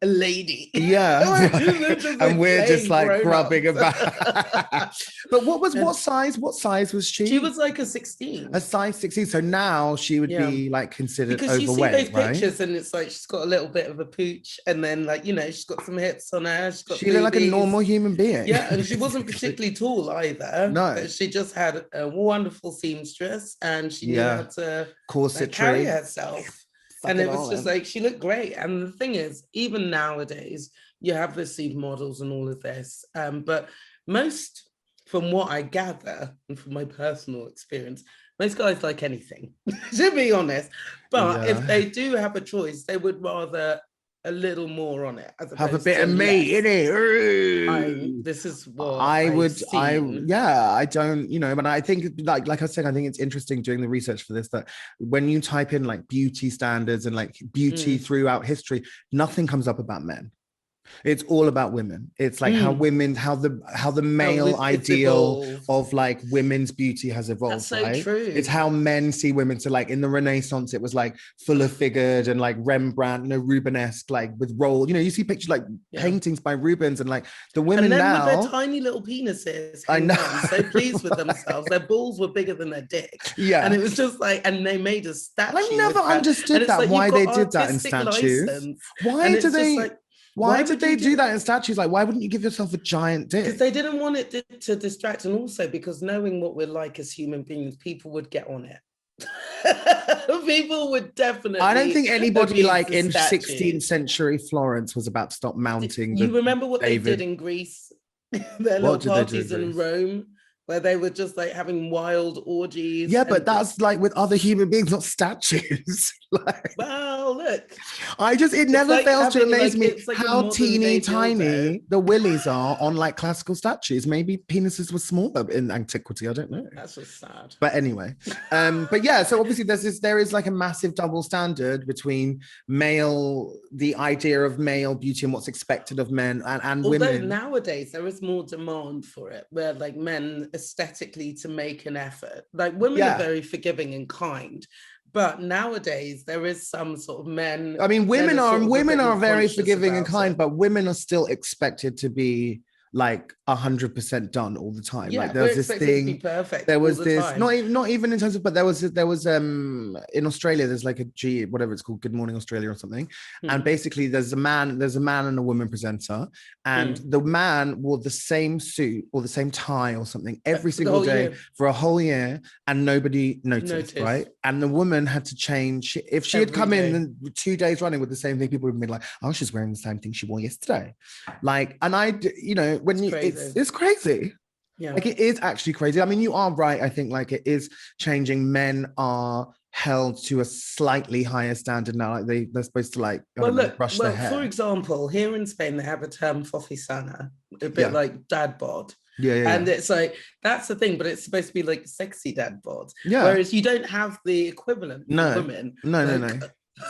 a lady. Yeah. And we're just like grubbing about. But what size was she? She was like a 16. A size 16. So now she would be like considered because overweight, you see those pictures and it's like she's got a little bit of a pooch and then like, she's got some hips on her. She looked like a normal human being. Yeah, and she wasn't particularly tall either. No. But she just had a wonderful seamstress and she knew how to carry herself. And it was just like, she looked great. And the thing is, even nowadays, you have received models and all of this. But most, from what I gather, and from my personal experience, most guys like anything, to be honest. But if they do have a choice, they would rather a little more on it. Have a bit of meat in it. This is what I don't, but I think like I said, I think it's interesting doing the research for this, that when you type in like beauty standards and like beauty throughout history, nothing comes up about men. It's all about women. It's like how the male ideal of like women's beauty has evolved. That's so true. It's how men see women. So like in the Renaissance, it was like fuller figured and like Rembrandt, Rubenesque, like with roll. You see pictures like paintings by Rubens and like the women now with their tiny little penises. I know. So pleased with themselves. Their balls were bigger than their dick. Yeah. And it was just like, and they made a statue. I never understood that, like, why they did that in statues. Why did they do that in statues? Like, why wouldn't you give yourself a giant dick? Because they didn't want it to distract, and also because knowing what we're like as human beings, people would get on it. People would definitely. I don't think anybody like in 16th century Florence was about to stop mounting. You remember what they did in Greece? Their little parties in Rome, where they were just like having wild orgies. Yeah, but that's like with other human beings, not statues. Well, look. It never fails to amaze me how teeny tiny the willies are on like classical statues. Maybe penises were smaller in antiquity. I don't know. That's just sad. But anyway, but yeah, so obviously there is like a massive double standard between the idea of male beauty and what's expected of men and women. Although nowadays there is more demand for it, where like men aesthetically to make an effort. Like women are very forgiving and kind, but nowadays there is some sort of men. I mean, women are very forgiving and kind, but women are still expected to be like 100% done all the time. Yeah, like there was this thing. There was this not even in terms of, but there was in Australia there's like a whatever it's called, Good Morning Australia or something, and basically there's a man and a woman presenter, and the man wore the same suit or the same tie or something every single day for a whole year, and nobody noticed, right? And the woman had to change. If she had come in 2 days running with the same thing, people would have been like, oh, she's wearing the same thing she wore yesterday. Like, and when it's crazy. Yeah, like it is actually crazy. I mean, you are right. I think like it is changing. Men are held to a slightly higher standard now. Like they're supposed to like brush their hair. For example, here in Spain they have a term fofisana, a bit like dad bod. Yeah. And it's like, that's the thing, but it's supposed to be like sexy dad bod. Yeah. Whereas you don't have the equivalent for women. No.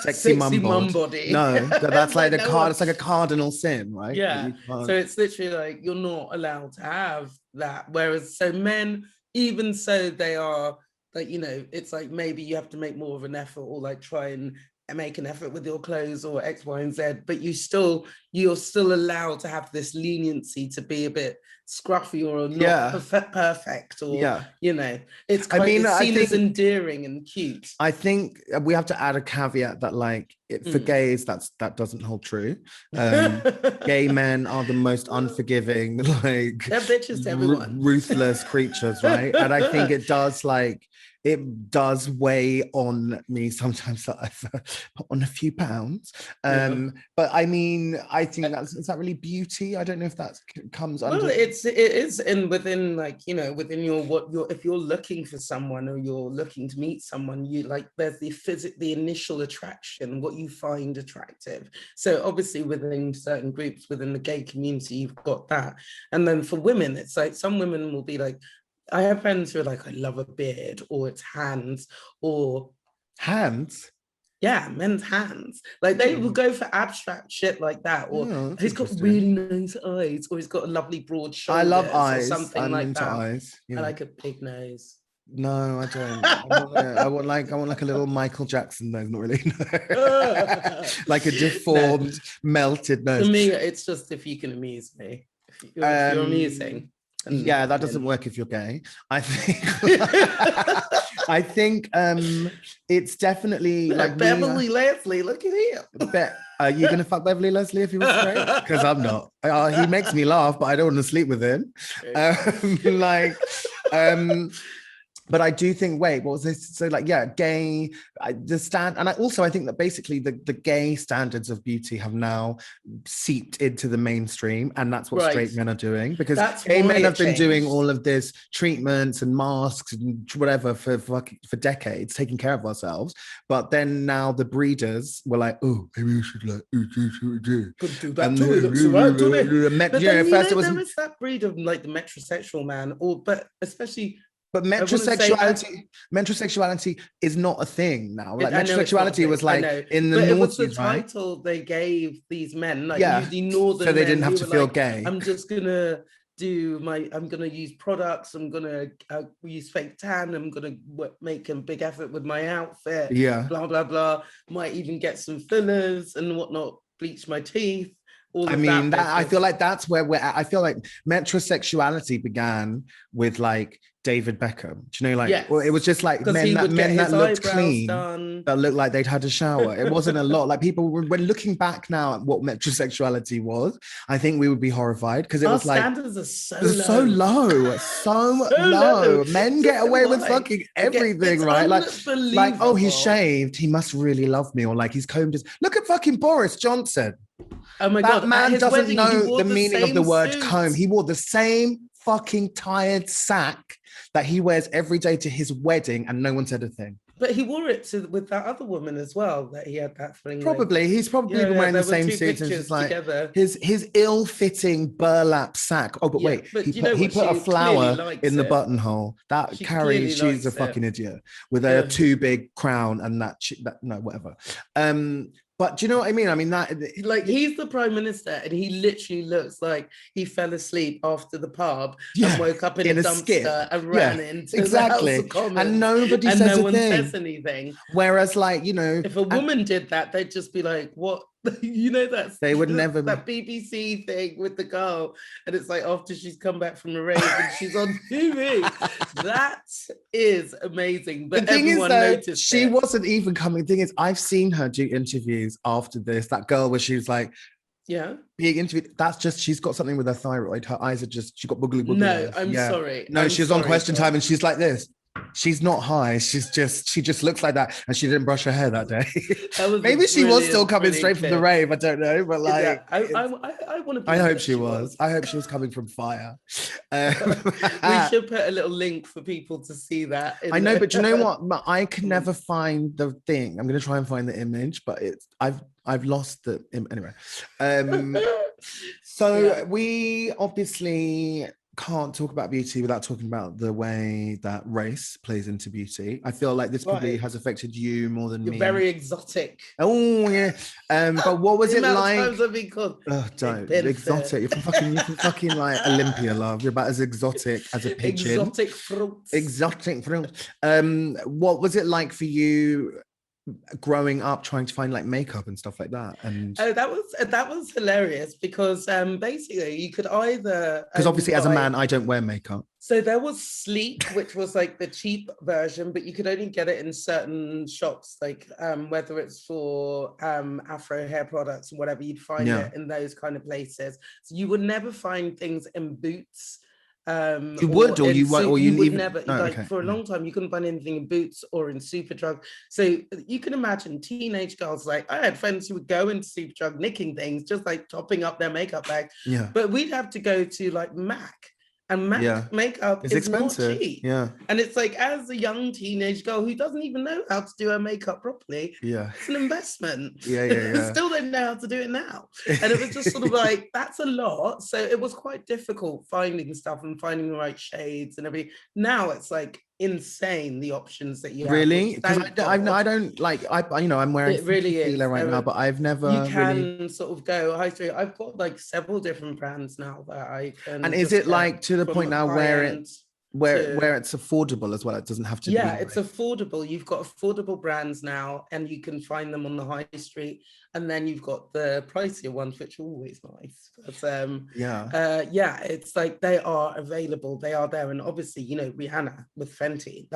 Sexy mum body. No, that's like it's like a cardinal sin, right? Yeah. So it's literally like you're not allowed to have that. Whereas so men, even so they are like, it's like maybe you have to make more of an effort or like try and make an effort with your clothes or X, Y, and Z, but you're still allowed to have this leniency to be a bit scruffy or not perfect or it's quite seen as endearing and cute. I think we have to add a caveat that like for gays that doesn't hold true. Gay men are the most unforgiving, like they're bitches to everyone. Ruthless creatures, right? And I think it does like it does weigh on me sometimes that I've put on a few pounds. But I mean, I think is that really beauty? I don't know if that comes under. Well, it is within like, you know, within if you're looking for someone or you're looking to meet someone, you like there's the initial attraction, what you find attractive. So obviously within certain groups within the gay community, you've got that. And then for women, it's like some women will be like, I have friends who are like, I love a beard, or it's hands, or hands. Yeah, men's hands. Like they will go for abstract shit like that, or he's got really nice eyes, or he's got a lovely broad shoulders. I love eyes, or something I'm like into that. eyes. Yeah. I like a big nose. No, I don't. I want like a little Michael Jackson nose, not really. Like a deformed, melted nose. For me, it's just if you can amuse me. If you're amusing. Yeah, that doesn't work if you're gay. I think I think it's definitely like Beverly Leslie, look at him. Are you gonna fuck Beverly Leslie if he was straight? Because I'm not. He makes me laugh, but I don't want to sleep with him. But I do think, wait, what was this? So like, yeah, gay, I think that basically the gay standards of beauty have now seeped into the mainstream, and that's what straight men are doing, because gay men have been doing all of this treatments and masks and whatever for decades, taking care of ourselves. But then now the breeders were like, oh, maybe we should like, do that too. It looks right, doesn't it? But then, first there is that breed of like the metrosexual man, but especially. But metrosexuality is not a thing now. Like metrosexuality was like in the noughties, it was the title they gave these men, like the northern. So they didn't men have to feel like, gay. I'm just gonna I'm gonna use products. I'm gonna use fake tan. I'm gonna make a big effort with my outfit. Yeah. Blah blah blah. Might even get some fillers and whatnot. Bleach my teeth. I mean, I feel like that's where we're at. I feel like metrosexuality began with like David Beckham. Do you know, like, well, it was just like men that looked clean, that looked like they'd had a shower. It wasn't a lot. Like people, when looking back now at what metrosexuality was, I think we would be horrified, because it was like standards are so low. Men get away with fucking everything, right? Like, oh, he's shaved, he must really love me, or like he's combed his. Look at fucking Boris Johnson. Oh my God, that man doesn't wedding, know the meaning of the word suits. comb. He wore the same fucking tired sack that he wears every day to his wedding, and no one said a thing. But he wore it with that other woman as well, that he had that thing. Probably. Like, he's probably been wearing the same suit, and just like his ill-fitting burlap sack. Oh, but wait, he put a flower in the buttonhole. That Carrie, she's a fucking idiot with a too big crown and that no, whatever. But do you know what I mean? I mean, that like he's the prime minister, and he literally looks like he fell asleep after the pub and woke up in a dumpster and ran into the House of Commons, and nobody says no one says anything. Whereas, like, you know, if a woman did that, they'd just be like, "What?" You know, they would never that BBC thing with the girl, and it's like after she's come back from the rave and she's on TV. That is amazing. But the thing everyone is, noticed she wasn't even coming. The thing is, I've seen her do interviews after this. That girl where she was like, being interviewed. That's just, she's got something with her thyroid. Her eyes are just, she got boogly. No, I'm sorry. No, she was on Question Time, and she's like this. She's not high. She just looks like that, and she didn't brush her hair that day. Maybe she was still coming straight from the rave. I don't know, but like, I want to. I hope she was. I hope she was coming from fire. We should put a little link for people to see that. I know, but you know what? I can never find the thing. I'm going to try and find the image, but I've lost the anyway. So we obviously can't talk about beauty without talking about the way that race plays into beauty. I feel like this probably has affected you more than me. You're very exotic. Oh yeah. But what was it like? Oh, don't exotic. You can fucking like Olympia, love. You're about as exotic as a pigeon. Exotic fruits. Exotic fruits. What was it like for you growing up trying to find like makeup and stuff like that? And that was hilarious, because basically you could either, because obviously as a man I don't wear makeup, so there was Sleek, which was like the cheap version, but you could only get it in certain shops, like whether it's for Afro hair products and whatever, you'd find it in those kind of places. So you would never find things in Boots You would, or you would, or you would even never no, like okay. for a long time. You couldn't find anything in Boots or in Superdrug. So you can imagine teenage girls. Like I had friends who would go into Superdrug nicking things, just like topping up their makeup bag. Yeah, But we'd have to go to like MAC, and MAC yeah, makeup it's is not expensive. cheap. Yeah, And it's like, as a young teenage girl who doesn't even know how to do her makeup properly, yeah, it's an investment. yeah. Still don't know how to do it now. And it was just sort of like, that's a lot. So it was quite difficult finding stuff and finding the right shades and everything. Now it's like insane, the options that you have. Really? Which, Because thank I God, don't like, I'm wearing it really is. concealer right now, but I've never You really. can sort of go high street. I've got like several different brands now that I can. And is just it get like to the from point now where high-end it's where to- it's affordable as well? It doesn't have to yeah, be it's like, affordable. You've got affordable brands now, and you can find them on the high street. And then you've got the pricier ones, which are always nice. But yeah, it's like they are available. They are there, and obviously, you know, Rihanna with Fenty.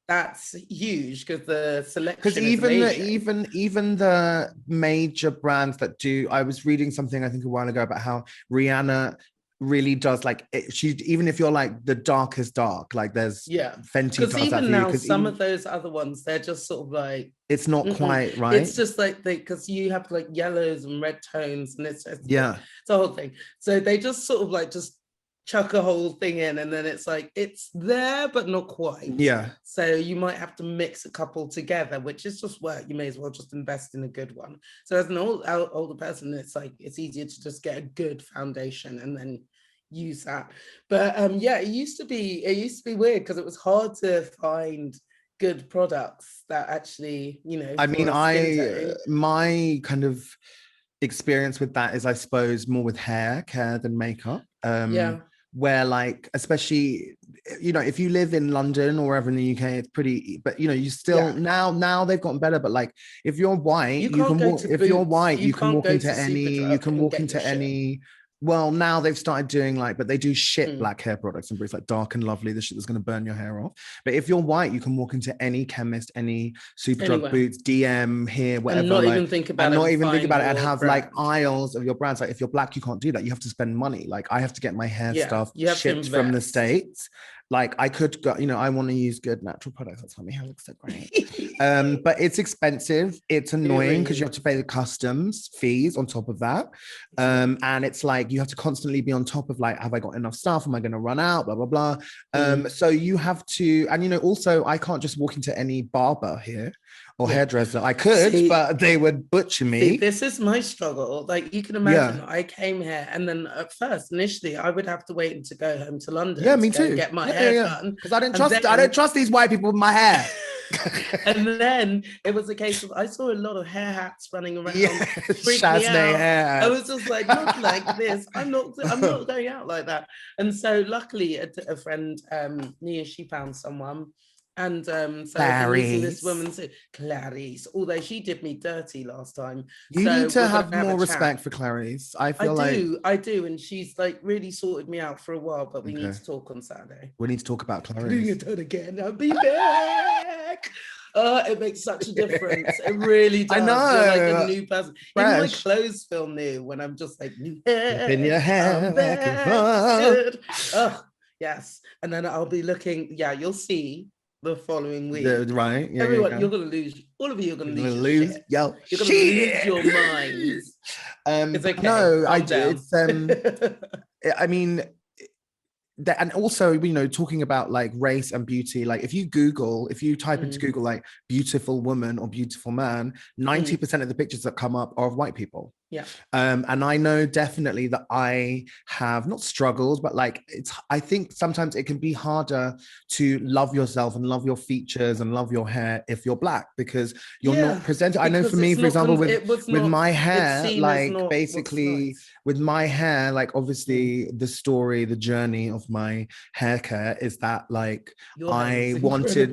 That's huge because the selection. because even the major brands that do. I was reading something I think a while ago about how Rihanna really does like it, she, even if you're like the darkest dark, like there's Fenty because does that even for you, now because some of those other ones, they're just sort of like it's not quite right. It's just like because you have like yellows and red tones, and it's it's a whole thing. So they just sort of like just chuck a whole thing in, and then it's like it's there but not quite. So you might have to mix a couple together, which is just work. You may as well just invest in a good one. So as an older person, it's like it's easier to just get a good foundation and then use that. But yeah, it used to be weird because it was hard to find good products that actually, you know, I mean, my kind of experience with that is, I suppose, more with hair care than makeup. Where like, especially, you know, if you live in London or wherever in the UK, it's pretty, but you know, you still now they've gotten better, but like if you're white, you can walk, if you're white, you can walk into any, well, now they've started doing like, but they do shit black hair products and Boots, like Dark and Lovely, the shit that's going to burn your hair off. But if you're white, you can walk into any chemist, any Superdrug, Boots, DM, here, whatever. And not even think about it. And have like aisles of your brands. Like if you're black, you can't do that. You have to spend money. Like I have to get my hair stuff shipped from the States. Like I could go, you know, I want to use good natural products. That's why my hair looks so great. But it's expensive. It's annoying because you have to pay the customs fees on top of that. And it's like, you have to constantly be on top of like, have I got enough stuff? Am I going to run out? Blah, blah, blah. So you have to, and you know, also I can't just walk into any barber here or hairdresser. I could, but they would butcher me. This is my struggle. Like you can imagine, I came here, and then at first, initially, I would have to wait to go home to London. Yeah, me too. Get my hair done because I don't trust these white people with my hair. And then it was a case of I saw a lot of hair hats running around. Chasney hair. I was just like, not like this. I'm not going out like that. And so luckily, a friend, Nia, she found someone. And so this woman said Clarice, although she did me dirty last time. You need to have more respect for Clarice. I do, and she's like really sorted me out for a while, but we need to talk on Saturday. We need to talk about Clarice. Doing it again, I'll be back. It makes such a difference. It really does. I know. You're like a new person. Even my clothes feel new when I'm just like new hair. In your hair. Oh, yes. And then I'll be looking, you'll see the following week. Right. Yeah, everyone, you're gonna lose. All of you are gonna lose. You're gonna lose your minds. It's okay. No, I do. It's I mean, and also, you know, talking about like race and beauty, like if you type into Google like beautiful woman or beautiful man, 90% of the pictures that come up are of white people. Yeah. And I know definitely that I have not struggled, but like I think sometimes it can be harder to love yourself and love your features and love your hair if you're black, because you're not presented. I know for me, for example, with my hair, like basically with my hair, like obviously the story, the journey of my hair care is that like I wanted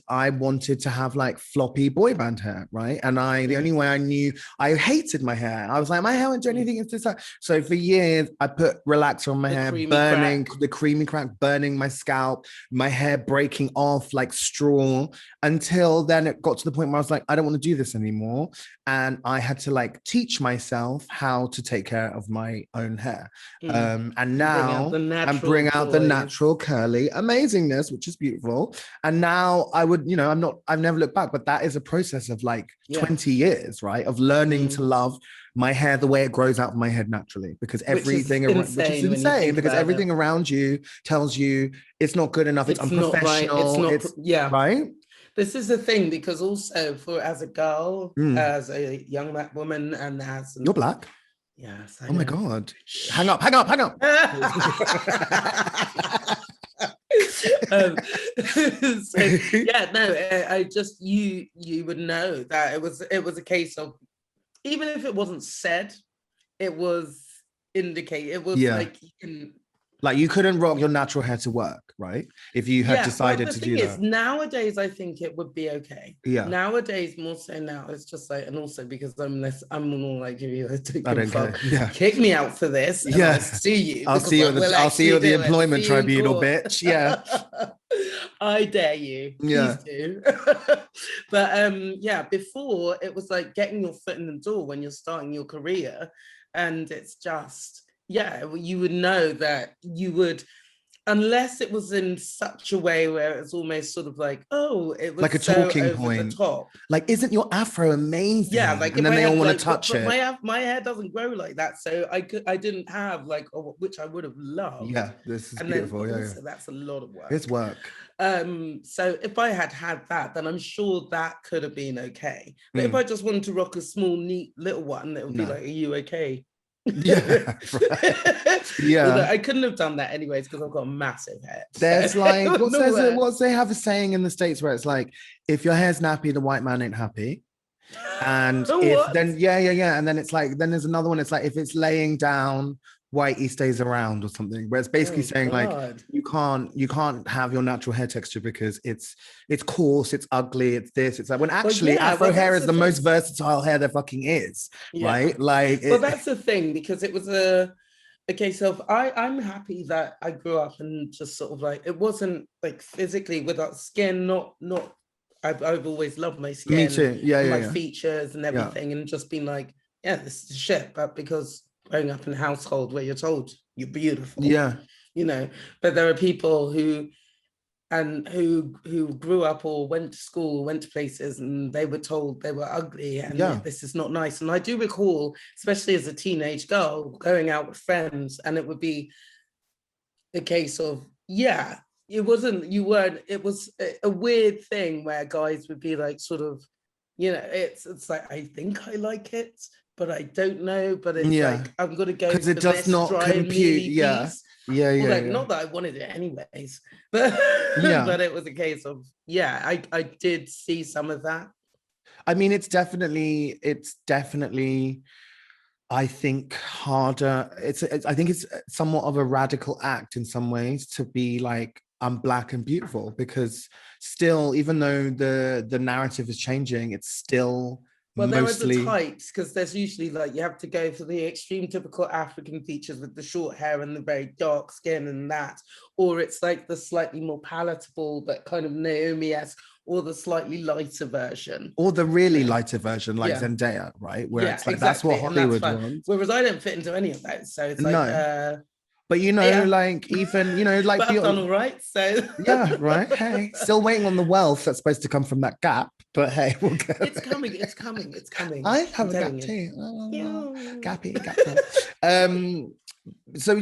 to have like floppy boy band hair, right? And the only way I knew, I hated my hair. I was like, my hair won't do anything. It's just like, so for years, I put relaxer on my The hair, creamy burning crack. the creamy crack, burning my scalp, my hair breaking off like straw, until then it got to the point where I was like, I don't want to do this anymore. And I had to like teach myself how to take care of my own hair. And Bring out now the and natural bring out the joys. natural curly amazingness, which is beautiful. And now I would, I've never looked back, but that is a process of like Yeah. 20 years, right? Of learning to love my hair the way it grows out of my head naturally, because everything, which which is when you insane, think because about everything it. around you tells you it's not good enough, it's Not right. It's unprofessional, not. Yeah. right. This is the thing, because also as a girl, as a young black woman, and as You're black. Yes. Oh my God. Hang up. So yeah, no, I just you would know that it was a case of, even if it wasn't said, it was indicated. It was like you couldn't rock your natural hair to work, right? If you had decided to do that. Nowadays, I think it would be okay. Yeah. Nowadays, more so now, it's just like, and also because I'm more like, if you I don't care. Yeah. kick me out for this, and I'll see you. I'll see you at the employment tribunal, bitch. Yeah. I dare you. Yeah. Please do. But yeah, before it was like getting your foot in the door when you're starting your career, and it's just, you would know that you would, unless it was in such a way where it's almost sort of like, oh, it was like a talking point. the top. Like, isn't your afro amazing? Yeah, like, and then they all want to touch it. My hair doesn't grow like that, so I didn't have like, which I would have loved. Yeah, this is and beautiful. Then yeah, also, that's a lot of work. It's work. So if I had that, then I'm sure that could have been okay. But if I just wanted to rock a small, neat little one, it would be like, are you okay? Yeah. Yeah. Although I couldn't have done that anyways, because I've got a massive hair. There's like, what's they have a saying in the States where it's like, if your hair's nappy, the white man ain't happy. And if then and then it's like, then there's another one, it's like, if it's laying down, whitey stays around or something, where it's basically saying like, you can't have your natural hair texture because it's coarse, it's ugly, it's this, it's like, when actually afro hair is the most versatile hair there fucking is, right? Like, that's the thing, because it was a case of, I'm happy that I grew up and just sort of like, it wasn't like physically without skin, not I've always loved my skin. Me too. My features and everything, and just been like, this is shit. But because growing up in a household where you're told you're beautiful, but there are people who grew up or went to school, went to places, and they were told they were ugly, and this is not nice. And I do recall, especially as a teenage girl, going out with friends, and it would be a case of, it was a weird thing where guys would be like, sort of, it's like, I think I like it, but I don't know, but it's like, I'm gonna go because it does not compute. Not that I wanted it anyways, but but it was a case of, I did see some of that. I mean, it's definitely I think harder. I think it's somewhat of a radical act in some ways to be like, I'm black and beautiful, because still, even though the narrative is changing, it's still mostly... there are the types, because there's usually like, you have to go for the extreme typical African features with the short hair and the very dark skin and that, or it's like the slightly more palatable but kind of Naomi-esque, or the slightly lighter version, or the really lighter version, like Zendaya, right? Where it's like, that's what Hollywood wants. Whereas I don't fit into any of that, so it's like but like, even like, but I've done all right, so right. Hey, still waiting on the wealth that's supposed to come from that gap, but hey, we'll go. It's coming. I have a gap too. Gappy. So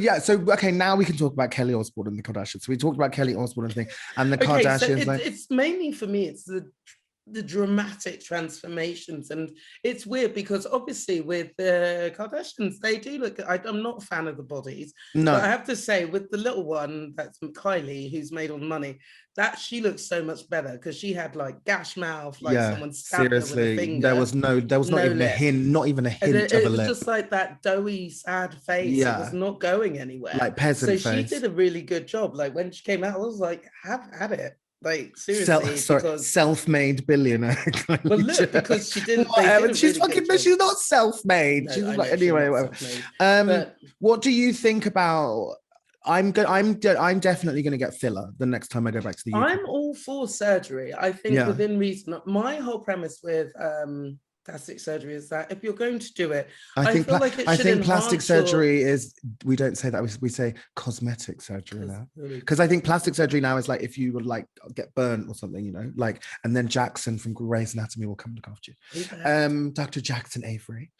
okay, now we can talk about Kelly Osbourne and the Kardashians. So we talked about Kelly Osbourne and thing, and the Kardashians. So it's mainly, for me, it's the dramatic transformations, and it's weird because obviously with the Kardashians, they do look, I'm not a fan of the bodies, but I have to say, with the little one, that's Kylie, who's made all the money, that she looks so much better, because she had like gash mouth, like someone stabbed her with a finger. there was not even lip. A hint, not even a hint of a lip. It was just like that doughy, sad face. It was not going anywhere. Like peasant face. So she did a really good job. Like when she came out, I was like, have at it. Like seriously, because self-made billionaire. well, look, because she didn't. They Whatever. did a She's really fucking. good No, job. she's not self-made. No, She's I like know she's anyway. not Whatever. self-made. But What do you think about? I'm good. I'm definitely going to get filler the next time I go back to the UK. I'm all for surgery. I think Yeah. within reason. My whole premise with plastic surgery is that if you're going to do it, I think feel like it I should think plastic enhance your- surgery is, we don't say that, we say cosmetic surgery now. Because I think plastic surgery now is like if you would like get burnt or something, you know, like, and then Jackson from Grey's Anatomy will come look after you. Dr. Jackson Avery.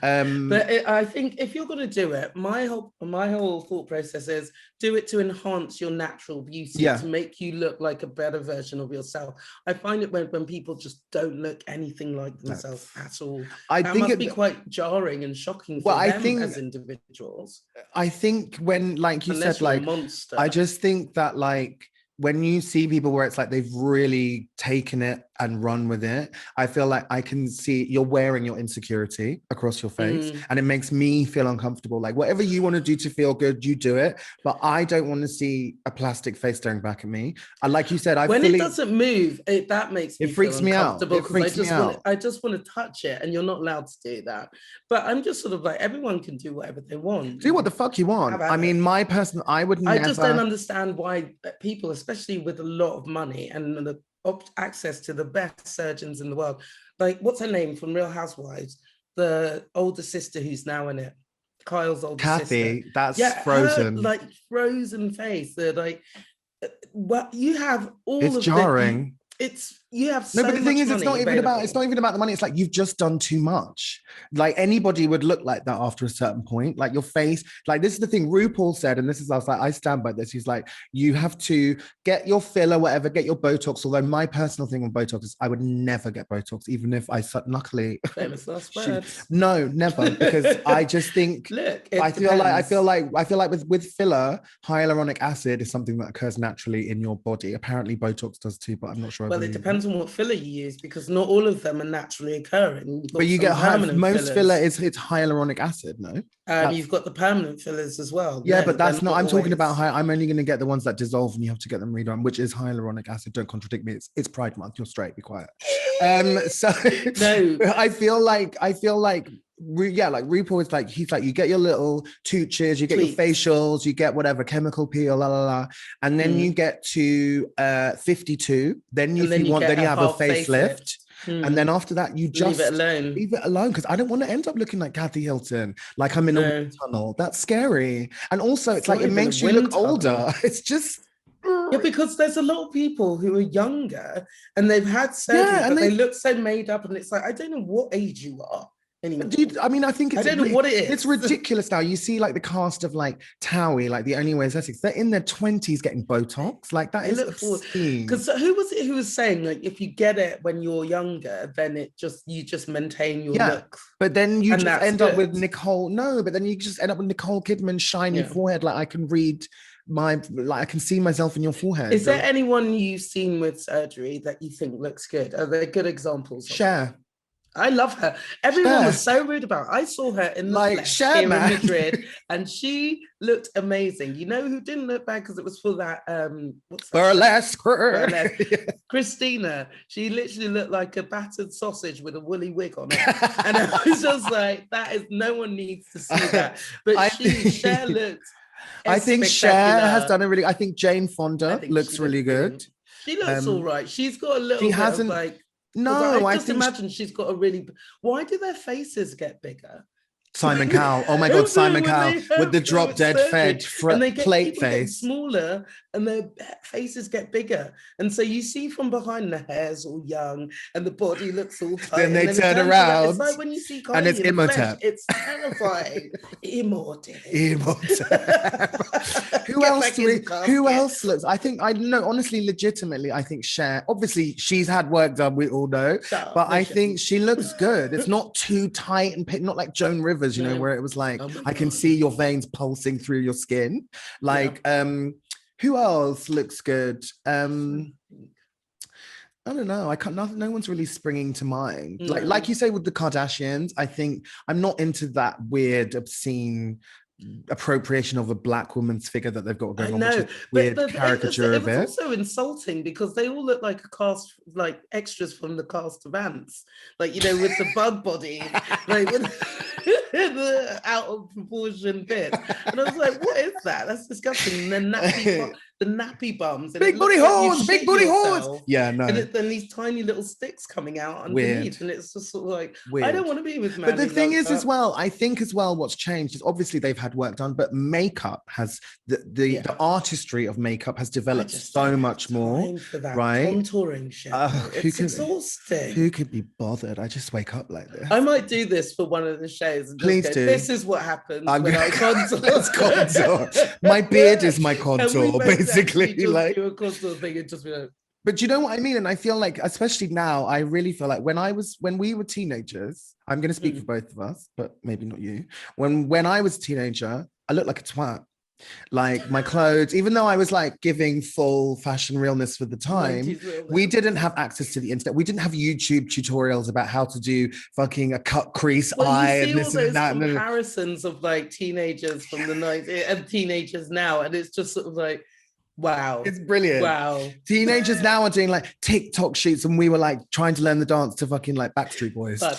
I think if you're going to do it, my whole thought process is do it to enhance your natural beauty, Yeah. to make you look like a better version of yourself. I find it when people just don't look anything like themselves at all. I that think must be quite jarring and shocking for them as individuals. I think when, like you Unless said, you're a like, monster. I just think that like when you see people where it's like they've really taken it and run with it, I feel like I can see you're wearing your insecurity across your face, and it makes me feel uncomfortable. Like whatever you want to do to feel good, you do it, but I don't want to see a plastic face staring back at me. And like you said, when it doesn't move, that makes me freaks me out. Because I just want to touch it, and you're not allowed to do that. But I'm just sort of like, everyone can do whatever they want. Do what the fuck you want. I mean, I just don't understand why people, especially with a lot of money and the access to the best surgeons in the world, like what's her name from Real Housewives, the older sister who's now in it, Kyle's older Kathy, sister. that's Frozen. Her, like frozen face. They're like, well, you have all it's of jarring. You have so no, but the thing is, it's not even about the money. It's like you've just done too much. Like anybody would look like that after a certain point. Like your face, like this is the thing RuPaul said, and this is, I was like, I stand by this. He's like, you have to get your filler, whatever, get your Botox. Although my personal thing on Botox is I would never get Botox, even if I luckily. Famous last words. No, never, because I just think. Look, I feel like with filler, hyaluronic acid is something that occurs naturally in your body. Apparently, Botox does too, but I'm not sure. Well, it depends on what filler you use, because not all of them are naturally occurring. But you get most filler it's hyaluronic acid, no? You've got the permanent fillers as well. Yeah, but that's not. I'm talking about. I'm only going to get the ones that dissolve, and you have to get them redone, which is hyaluronic acid. Don't contradict me. It's Pride Month. You're straight. Be quiet. So no, I feel like like RuPaul is like, he's like, you get your little tooches, you get your facials, you get whatever chemical peel, and then you get to 52. Then you have a facelift. And then after that, you just leave it alone because I don't want to end up looking like Kathy Hilton, like I'm in a wind tunnel. That's scary. And also, it's like it makes you look older. It's just. Yeah, because there's a lot of people who are younger and they've had surgery, but they look so made up, and it's like, I don't know what age you are. Dude, I mean, I think I don't know what it is. It's ridiculous now. You see, like the cast of like Towie, like The Only Way is Essex. They're in their 20s getting Botox. Like that is obscene. Because who was it who was saying like if you get it when you're younger, then you just maintain your look. But then you just end up with Nicole. No, but then you just end up with Nicole Kidman's shiny forehead. Like I can read I can see myself in your forehead. Is there anyone you've seen with surgery that you think looks good? Are there good examples? Cher. I love her. Everyone was so rude about her. I saw her in the flesh here in Madrid, and she looked amazing. You know who didn't look bad because it was for that burlesque. Christina. She literally looked like a battered sausage with a woolly wig on it, and I was just like, no one needs to see that. But Cher looked. I think Cher has done a really. I think Jane Fonda looks really good. She looks all right. She's got a little. She hasn't. No, I just imagine she's got a really. Why do their faces get bigger? Simon Cowell. Oh my God, Simon Cowell with the drop dead fed plate face. Smaller and their faces get bigger. And so you see from behind the hair's all young and the body looks all tight. Then they turn around. It's like when you see Kylie and it's Imhotep. It's terrifying. Imhotep. Who else looks? I think, honestly, legitimately, I think Cher, obviously she's had work done, we all know, but I think she looks good. It's not too tight and not like Joan Rivers, where it was like, I can see your veins pulsing through your skin. Like, who else looks good? I don't know. No one's really springing to mind. Like you say with the Kardashians, I think I'm not into that weird, obscene appropriation of a black woman's figure that they've got I going on, which know, is weird but caricature it of was it. also insulting because they all look like a cast, like extras from the cast of Ants, like, you know, with the bug body, like with the out of proportion bits. And I was like, what is that? That's disgusting. And then the nappy bums, and Big it booty looks like you horns, big shit booty yourself. horns. Yeah, no. And then these tiny little sticks coming out underneath, and it's just sort of like, I don't want to be with. But the thing is, as well, I think as well, what's changed is obviously they've had work done, but makeup has the artistry of makeup has developed so much more, for that right? Contouring shit. It's exhausting. Who could be bothered? I just wake up like this. I might do this for one of the shows and Please just go, do. this is what happens when I contour. Let's contour. My beard is my contour, basically. Just like do a contour thing and just be like. But you know what I mean? And I feel like, especially now, I really feel like when we were teenagers, I'm going to speak for both of us, but maybe not you. When I was a teenager, I looked like a twat. Like my clothes, even though I was like giving full fashion realness for the time, we didn't have access to the internet. We didn't have YouTube tutorials about how to do fucking a cut crease eye and this and that. Comparisons of like teenagers from the 90s and teenagers now, and it's just sort of like, wow, it's brilliant. Wow, teenagers now are doing like TikTok shoots, and we were like trying to learn the dance to fucking like Backstreet Boys. But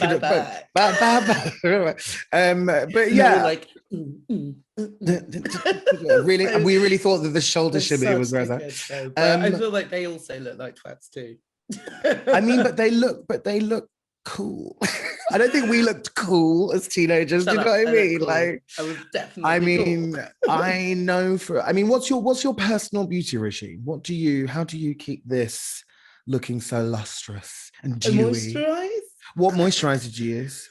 yeah, like really, and we really thought that the shoulder shimmy was where that. I feel like they also look like twats too. I mean, but they look cool. I don't think we looked cool as teenagers. Do you know what I mean? Cool. Like, I was definitely. Cool. I know what's your personal beauty regime? How do you keep this looking so lustrous and dewy? Moisturize? What moisturizer do you use?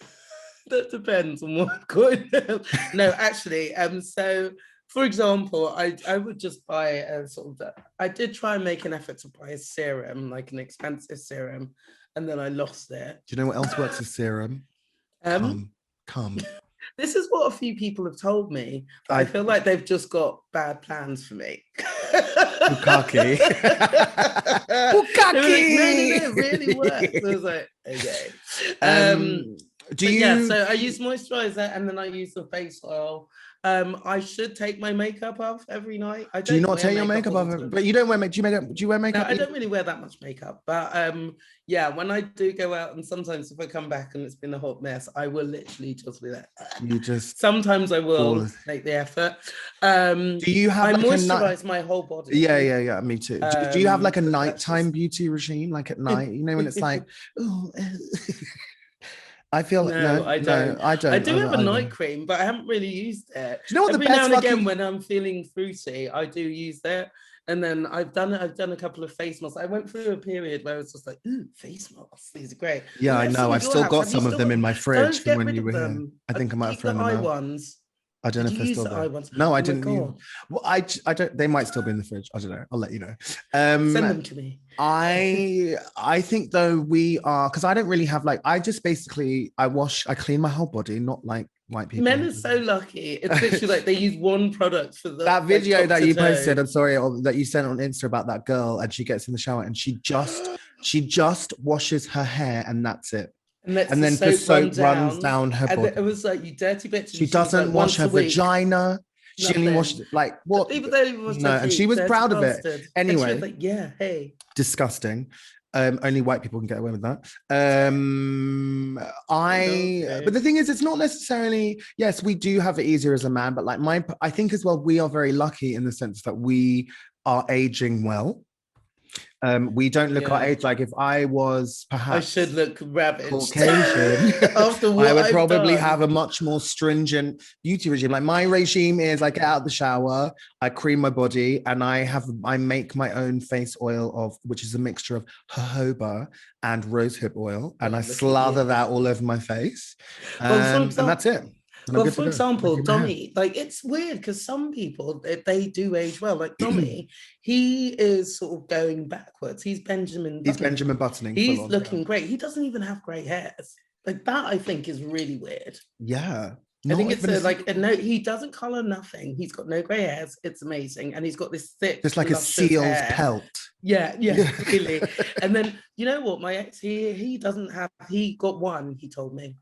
That depends on what I'm going to. No, actually, so for example, I would just buy a sort of. I did try and make an effort to buy a serum, like an expensive serum. And then I lost it. Do you know what else works as serum? Come. This is what a few people have told me. I feel like they've just got bad plans for me. Bukkake. Bukkake. No, it really works. So I was like, okay. So I use moisturizer and then I use the face oil. I should take my makeup off every night. Do you not take your makeup off? But you don't wear makeup. Do you wear makeup? No, I don't really wear that much makeup. But yeah, when I do go out, and sometimes if I come back and it's been a hot mess, I will literally just be like. Sometimes I will make the effort. Do you have? I moisturize my whole body. Yeah. Me too. Do you have like a nighttime beauty regime, like at night? You know when it's like, oh. I feel I don't. I do have a night cream, but I haven't really used it. Do you know what Every now and again when I'm feeling fruity, I do use that. And then I've done a couple of face masks. I went through a period where I was just like, ooh, face masks, these are great. Yeah, I know. I've still got some of them in my fridge from when you were here. I think I might have thrown them out. Ones. I don't know if they're still there. No, I didn't. Well, I don't. They might still be in the fridge. I don't know. I'll let you know. Send them to me. I think though we are, because I don't really have like. I just basically I clean my whole body, not like white people. Men are so lucky. It's literally like they use one product for that video that you posted. I'm sorry, that you sent on Insta about that girl, and she gets in the shower and she just washes her hair and that's it. And then the soap runs down her body. It was like, you dirty bitch. She doesn't wash her vagina. She only washed it, like what? And she was proud of it. Anyway, she was like, yeah, hey. Disgusting. Only white people can get away with that. But the thing is, it's not necessarily, yes, we do have it easier as a man, but like I think as well, we are very lucky in the sense that we are aging well. We don't look our age. Like if I was perhaps I should look ravaged. Caucasian, after what I would I've probably done. have a much more stringent beauty regime. Like my regime is I get out of the shower, I cream my body, and I make my own face oil which is a mixture of jojoba and rosehip oil, and I slather that all over my face, and that's it. Well, for example, Dommy, like it's weird because some people they do age well. Like Dommy, he is sort of going backwards. He's Benjamin Buttoning. He's looking great. He doesn't even have grey hairs. Like that, I think is really weird. Yeah. I think it's he doesn't color nothing. He has got no grey hairs. It's amazing, and he's got this thick, just like a seal's pelt. Yeah, really. And then you know what? My ex, he doesn't have. He got one. He told me.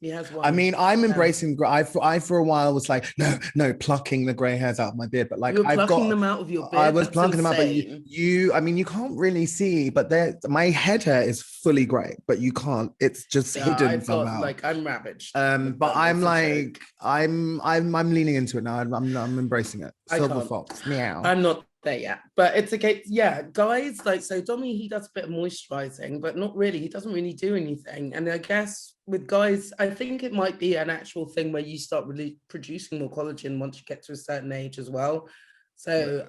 He has one. I mean, I'm embracing. I for a while was like, no, plucking the grey hairs out of my beard. But like, You were I've plucking got. them out of your beard. I was That's plucking them out, but insane. I mean, you can't really see. But my head hair is fully grey, but you can't. It's just hidden I've got somehow. like I'm ravaged. But I'm That's a like, joke. I'm leaning into it now. I'm embracing it. I Silver can't. fox, meow. I'm not there yet, but it's okay. Yeah, guys, like, so Dommy, he does a bit of moisturizing, but not really. He doesn't really do anything. And I guess with guys, I think it might be an actual thing where you start really producing more collagen once you get to a certain age as well. So,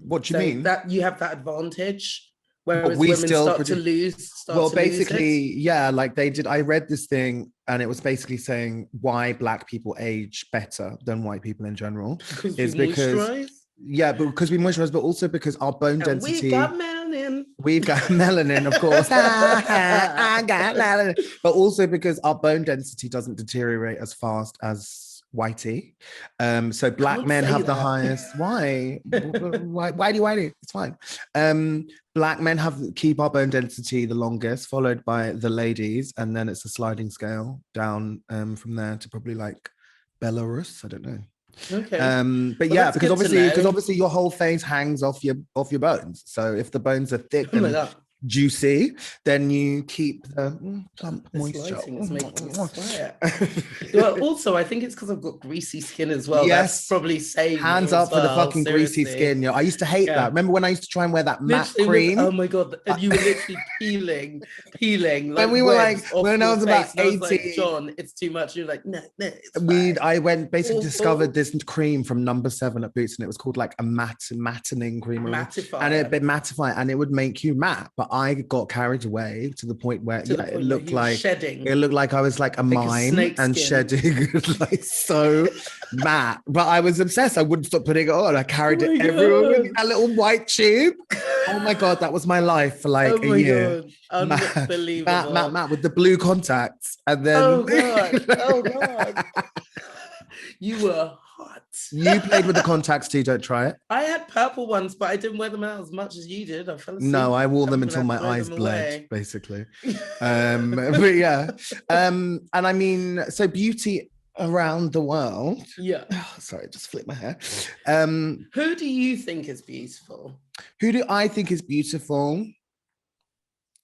What do you mean? that you have that advantage, But whereas we women still start to lose. Well, basically, yeah, like they did. I read this thing, and it was basically saying why Black people age better than white people in general is because moisturize. yeah, but because we moisturize, but also because our bone And density. we got melanin. We've got melanin, of course. I got melanin. But also because our bone density doesn't deteriorate as fast as whitey. So Black Can't men say have the that. highest. Why? Whitey? It's fine. Black men keep our bone density the longest, followed by the ladies, and then it's a sliding scale down from there to probably like Belarus. I don't know. Okay. But Well, yeah, that's because good to obviously know. your whole face hangs off your bones. So if the bones are thick Oh my and God. juicy, then you keep the plump This moisture. lighting is making me sweat. Well, also, I think it's because I've got greasy skin as well. That's Yes. probably saved Hands me up as for the well, fucking greasy seriously. skin. I used to hate Yeah. that. Remember when I used to try and wear that matte Literally cream? oh my God. And you were literally peeling like When we were like, webs off when I your was about face. And I was like, 18, John, it's too much. You're like, no, it's fine. I went basically Awful. discovered this cream from Number 7 at Boots, and it was called like a mattening cream, and it mattify, and it would make you matte. But I got carried away to the point where it looked like shedding. it looked like I was like a mime and shedding like so matte. But I was obsessed. I wouldn't stop putting it on. I carried it everywhere with me, that little white tube. Oh my God, that was my life for like a year. God. Unbelievable. Matte with the blue contacts, and then oh God. You were hot. You played with the contacts too. Don't try it. I had purple ones, but I didn't wear them out as much as you did. I fell asleep. No, I wore them until my eyes bled, basically. But yeah. And I mean, so beauty around the world. Yeah. Oh, sorry, just flip my hair. Who do you think is beautiful? Who do I think is beautiful?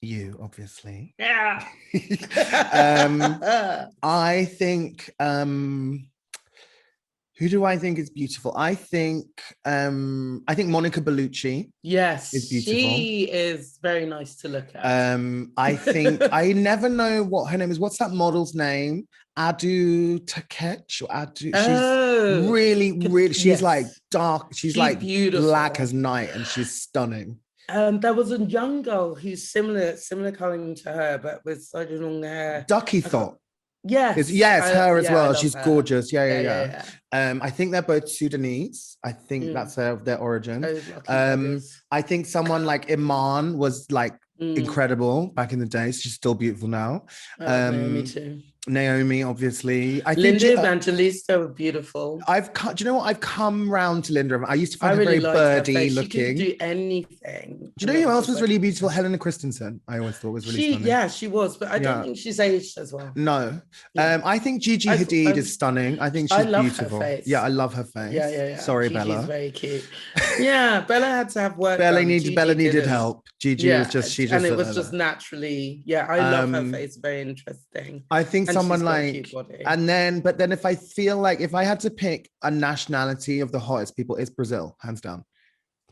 You, obviously. Yeah. I think who do I think is beautiful? I think Monica Bellucci. Yes, is beautiful. she is very nice to look at. I think I never know what her name is. What's that model's name? Adu Takech or Adu. She's really. She's yes. like dark. She's like beautiful. Black as night, and she's stunning. There was a young girl who's similar coloring to her, but with slightly long hair. Ducky Thought. Yes, her as well. She's her. gorgeous. Yeah. I think they're both Sudanese. I think that's their origin. I think someone like Iman was like incredible back in the day. She's still beautiful now. Naomi too. Naomi, obviously. I think Linda Evangelista were beautiful. Do you know what? I've come round to Linda. I used to find her really very birdie her looking. She could do anything. Do you know who else was really beautiful? Helena Christensen. I always thought was really stunning. Yeah, she was, but I don't think she's aged as well. No. I think Gigi Hadid is stunning. I think she's beautiful. Her face. Yeah, I love her face. Yeah. Sorry, Gigi's Bella. Very cute. Yeah, Bella had to have work. Bella needed help. Gigi was just and it was just naturally. Yeah, I love her face. Very interesting. I think someone like, but then if I feel like if I had to pick a nationality of the hottest people, it's Brazil, hands down.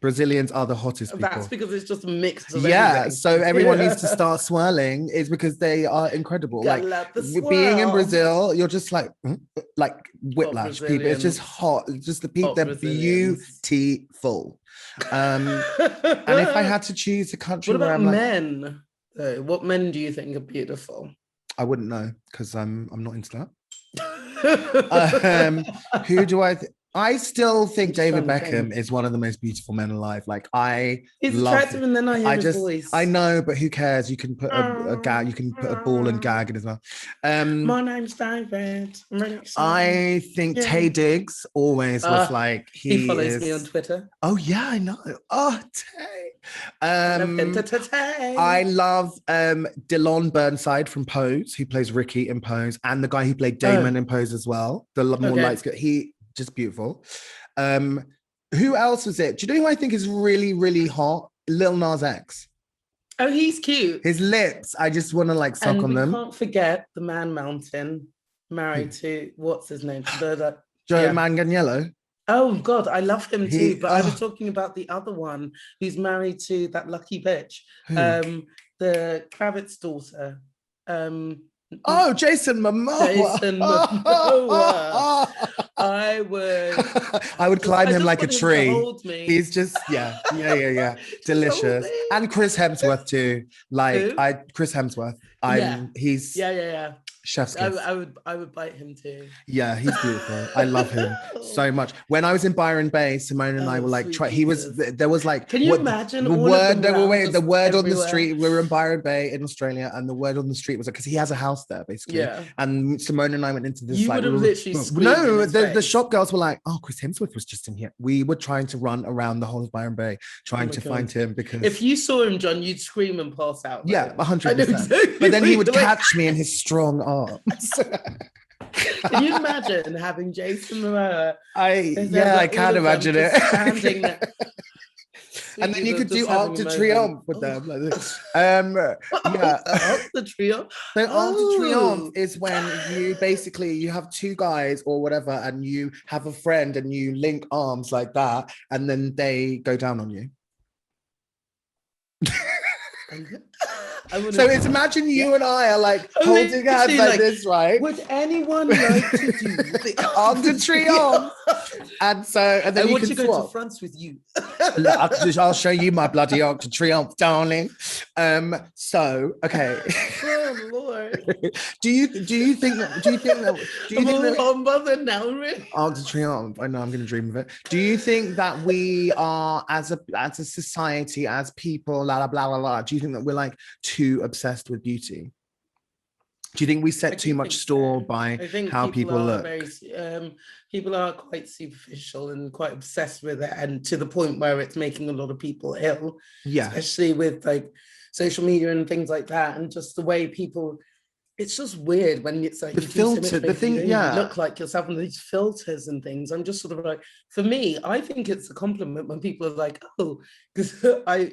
Brazilians are the hottest people. That's because it's just a mix of everything. So everyone needs to start swirling is because they are incredible. Like being in Brazil, you're just like whiplash people. It's just hot. It's just the people, they're beautiful. And if I had to choose a country, what about men? What men do you think are beautiful? I wouldn't know because I'm not into that. Who do I still think David Beckham is one of the most beautiful men alive. Like he's attractive, and then I hear his voice. I know, but who cares? You can put a gag, you can put a ball and gag in as well. My name's David. I'm really excited. I think Taye Diggs always was like he follows me on Twitter. Oh yeah, I know. Oh, Tay. I love Dylan Burnside from Pose, who plays Ricky in Pose, and the guy who played Damon in Pose as well. The more light skin, he just beautiful. Who else was it? Do you know who I think is really, really hot? Lil Nas X. Oh, he's cute. His lips, I just want to like suck on them. Can't forget the Man Mountain, married to what's his name? Joe Manganiello. Oh God, I love him too. But I was talking about the other one who's married to that lucky bitch, the Kravitz daughter. Jason Momoa. Jason Momoa. I would climb him like a tree. He's just delicious. And Chris Hemsworth too. Chris Hemsworth. He's chef's kiss. I would bite him too. Yeah, he's beautiful. I love him so much. When I was in Byron Bay, Simone and I were like, there was like, can you imagine the word on the street? We were in Byron Bay in Australia, and the word on the street was like, because he has a house there basically. Yeah. And Simone and I went into this. You would have literally screamed the shop girls were like, oh, Chris Hemsworth was just in here. We were trying to run around the whole of Byron Bay trying to find him, because if you saw him, John, you'd scream and pass out. Right? Yeah, 100%. But then he would catch me in his strong arms. Can you imagine having Jason Momoa? I can't imagine it. Standing there. And then you could do Arc de Triomphe with them like this. Arc de Triomphe. So Arc de Triomphe is when you have two guys or whatever, and you have a friend and you link arms like that, and then they go down on you. So it's imagine you and I are like holding hands like this, right? Would anyone like to do the Arc de Triomphe? And then you can go to France with you. I'll show you my bloody Arc de Triomphe, darling. Okay. Oh Lord. Do you think that Arc de Triomphe? I know, I'm going to dream of it. Do you think that we are, as a society, as people, blah blah blah blah? Do you think that we're like too obsessed with beauty? Do you think we set too much store by how people look? People are quite superficial and quite obsessed with it, and to the point where it's making a lot of people ill. Yeah, especially with like social media and things like that, and just the way people. It's just weird when it's like the filter, the thing, you look like yourself, and these filters and things. I'm just sort of like, for me, I think it's a compliment when people are like, oh, because I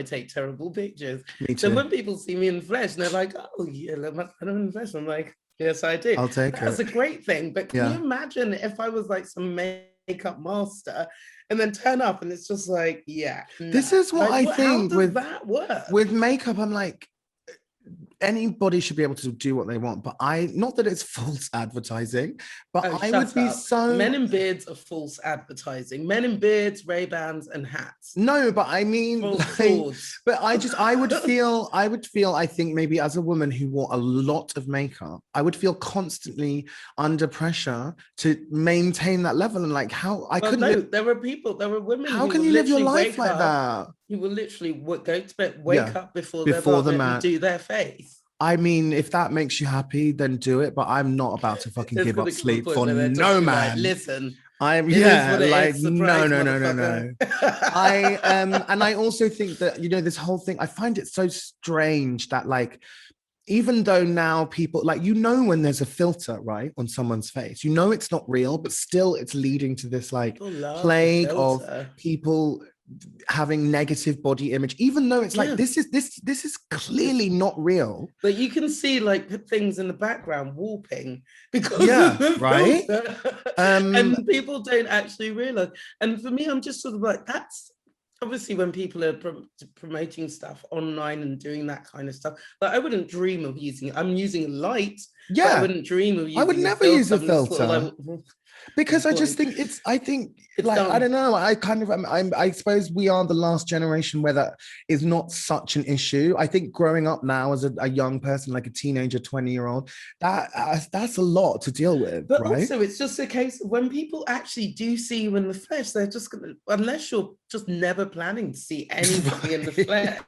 take terrible pictures. Me too. So when people see me in the flesh, and they're like, oh, yeah, I don't in the flesh. I'm like, yes, I do. I'll take it. That's a great thing. But can you imagine if I was like some makeup master and then turn up and it's just like, this is what I think with that work? With makeup. I'm like, anybody should be able to do what they want, but not that it's false advertising, but I would be so. Men in beards are false advertising. Men in beards, Ray-Bans, and hats. No, but I mean, but I would feel, I think maybe as a woman who wore a lot of makeup, I would feel constantly under pressure to maintain that level, and like how I couldn't. There were women. How can you live your life like that? You will literally go to bed, wake up before the man, and do their face. I mean, if that makes you happy, then do it. But I'm not about to fucking give up sleep for no man. Like, listen, I'm no. And I also think that this whole thing. I find it so strange that like. Even though now people like, when there's a filter right on someone's face, it's not real, but still it's leading to this like plague of people having negative body image, even though it's like this is clearly not real. But you can see like things in the background warping because of the right. And people don't actually realize. And for me, I'm just sort of like, that's obviously when people are promoting stuff online and doing that kind of stuff, but I wouldn't dream of using it. I'm using light. Yeah, I wouldn't dream of using. I would never use a filter. Because I just think I don't know. I suppose we are the last generation where that is not such an issue. I think growing up now as a young person, like a teenager, 20-year-old, that's a lot to deal with. But right? Also, it's just a case of when people actually do see you in the flesh, they're just gonna, unless you're just never planning to see anybody in the flesh,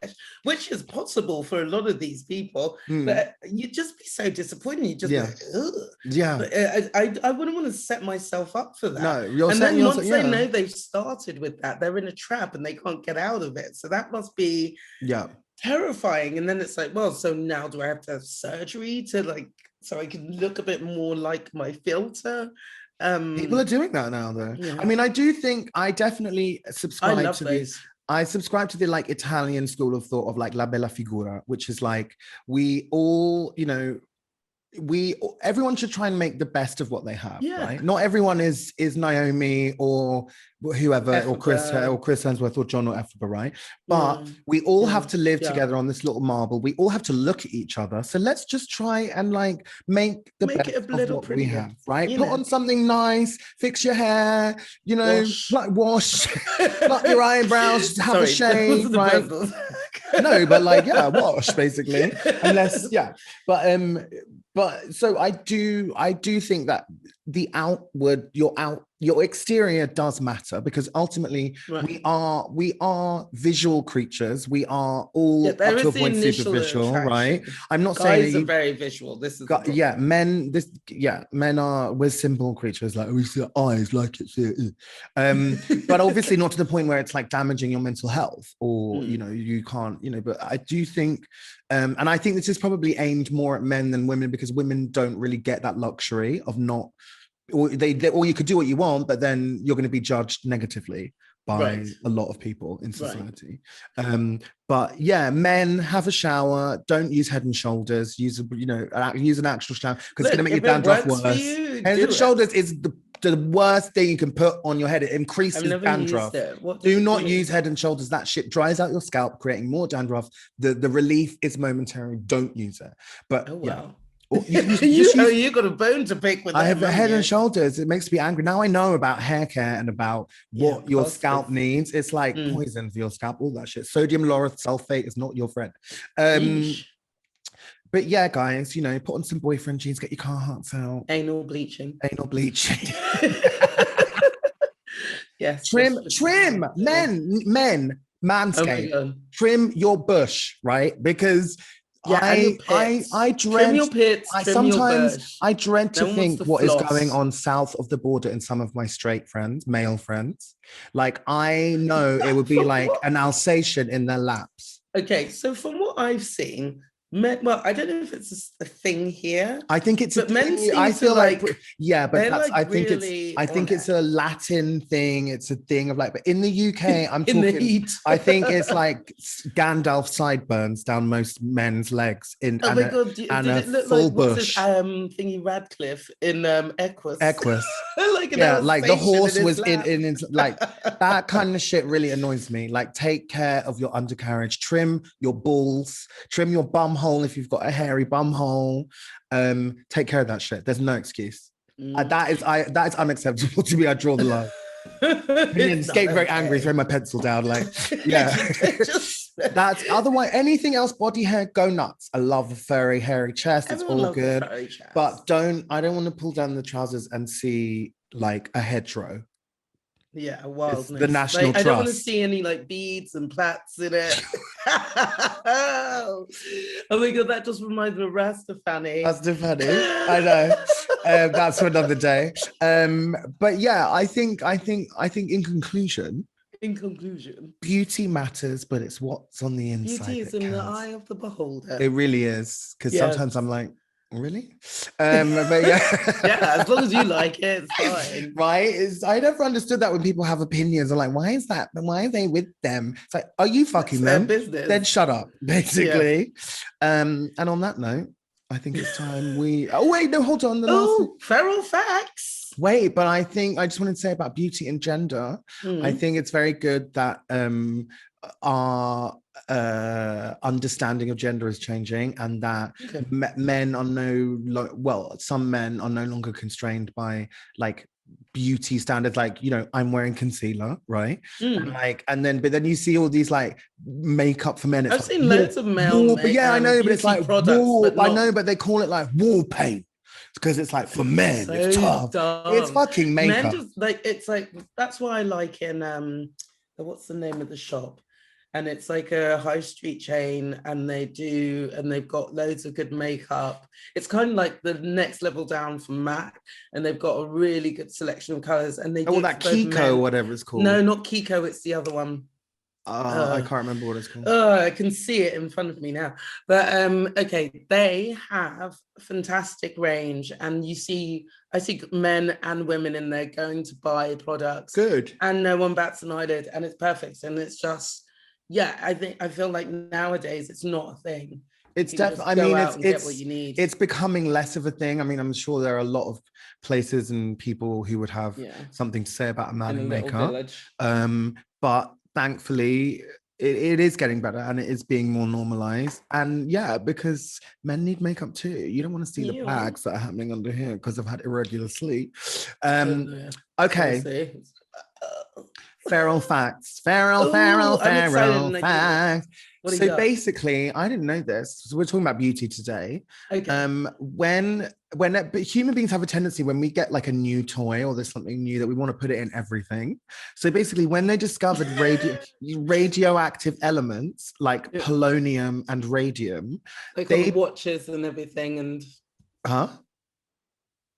which is possible for a lot of these people. But you'd just be so disappointed. You just like, ugh. Yeah. But I wouldn't want to set my myself up for that. No, you're And setting then yourself. once Yeah. they know they've started with that, they're in a trap and they can't get out of it. So that must be Yeah. terrifying. And then it's like, well, so now do I have to have surgery to like, so I can look a bit more like my filter? People are doing that now, though. Yeah. I mean, I do think I definitely I subscribe love to those. I subscribe to the like Italian school of thought of like la bella figura, which is like we all, you know, everyone should try and make the best of what they have, Yeah. right? Not everyone is Naomi or whoever or Chris Hemsworth or John or Ephraim, right? But we all have to live together on this little marble. We all have to look at each other. So let's just try and like make the best it a of little what we prettier, have, right? you Put know. on something nice, fix your hair, you know, wash, pluck your eyebrows, have a shave, right? No, but like, yeah, wash basically. Unless, yeah. But so I do think that the outward, your exterior does matter, because ultimately we are visual creatures. We are all up to a point superficial, right? I'm not saying guys are very visual. This is men. Men are, we're simple creatures. Like we see eyes, like it's but obviously not to the point where it's like damaging your mental health, or you know, you can't, you know. But I do think, and I think this is probably aimed more at men than women, because women don't really get that luxury of not, or or you could do what you want, but then you're going to be judged negatively by a lot of people in society. But yeah, men, have a shower, don't use Head and Shoulders, use an actual shower, because it's going to make your dandruff worse. Head and Shoulders is the worst thing you can put on your head. It increases dandruff. Do not use Head and Shoulders. That shit dries out your scalp, creating more dandruff. The relief is momentary. Don't use it. But yeah. You got a bone to pick with that. I have a Head and Shoulders. It makes me angry. Now I know about hair care and about what your scalp needs. It's like poison for your scalp, all that shit. Sodium lauryl sulfate is not your friend. But yeah, guys, you know, put on some boyfriend jeans, get your Carhartts out. Anal bleaching. Yes. Trim, men, manscape. Trim your bush, right? Because I dread your pits, sometimes I dread to think what is going on south of the border in some of my straight friends, male friends. Like, I know it would be like an Alsatian in their laps. Okay, so from what I've seen, well, I don't know if it's a thing here. I think it's a thing. I feel like yeah, but that's, I think it's a Latin thing. It's a thing of like, but in the UK, I'm talking. I think it's like Gandalf sideburns down most men's legs in oh my God, did it look full like bush. Thingy Radcliffe in Equus? Like the horse was in like that kind of shit really annoys me. Like, take care of your undercarriage, trim your balls, trim your bum hole if you've got a hairy bum hole. Take care of that shit. There's no excuse. That is unacceptable to me. I draw the line. Getting very angry, throwing my pencil down. Like, yeah. That's otherwise anything else. Body hair, go nuts. I love a furry, hairy chest. It's all good. But I don't want to pull down the trousers and see like a hedgerow. Yeah, wildness. It's the national trust. I don't want to see any like beads and plaits in it. Oh my God, that just reminds me of Rastafani. I know. That's for another day. But yeah, I think in conclusion, beauty matters, but it's what's on the inside. Beauty is in the eye of the beholder. It really is, because sometimes I'm like, really? But yeah, as long as you like it, it's fine. Right? I never understood that when people have opinions. I'm like, why is that? Why are they with them? It's like, are you fucking them? Business. Then shut up, basically. And on that note, I think it's time we. Oh wait, no, hold on. Feral facts. Wait, but I think I just wanted to say about beauty and gender. I think it's very good that our understanding of gender is changing, and that men are some men are no longer constrained by like beauty standards, like, you know, I'm wearing concealer, right? And then you see all these like makeup for men. I've seen loads of male I know, but it's like products, I know, but they call it like wall paint, because it's like for men, it's tough. It's fucking makeup. Men just, like, it's like, that's why I like in what's the name of the shop? and it's like a high street chain, and they've got loads of good makeup. It's kind of like the next level down from MAC, and they've got a really good selection of colors. And they do that for both Kiko, men. whatever it's called. No, not Kiko. It's the other one. I can't remember what it's called. I can see it in front of me now. But okay, they have fantastic range, and I see men and women in there going to buy products. Good. And no one bats an eyelid, and it's perfect. And it's just, yeah, I feel like nowadays it's not a thing. It's You just definitely, I go mean, out and get what you need. it's becoming less of a thing. I mean, I'm sure there are a lot of places and people who would have something to say about a man in makeup. But thankfully, it is getting better, and it is being more normalized. And yeah, because men need makeup too. You don't want to see the bags that are happening under here because I've had irregular sleep. Okay. Feral facts. Feral facts. So basically, I didn't know this. So we're talking about beauty today. Okay. When human beings have a tendency, when we get like a new toy or there's something new, that we want to put it in everything. So basically, when they discovered radioactive elements like polonium and radium, they watches and everything. And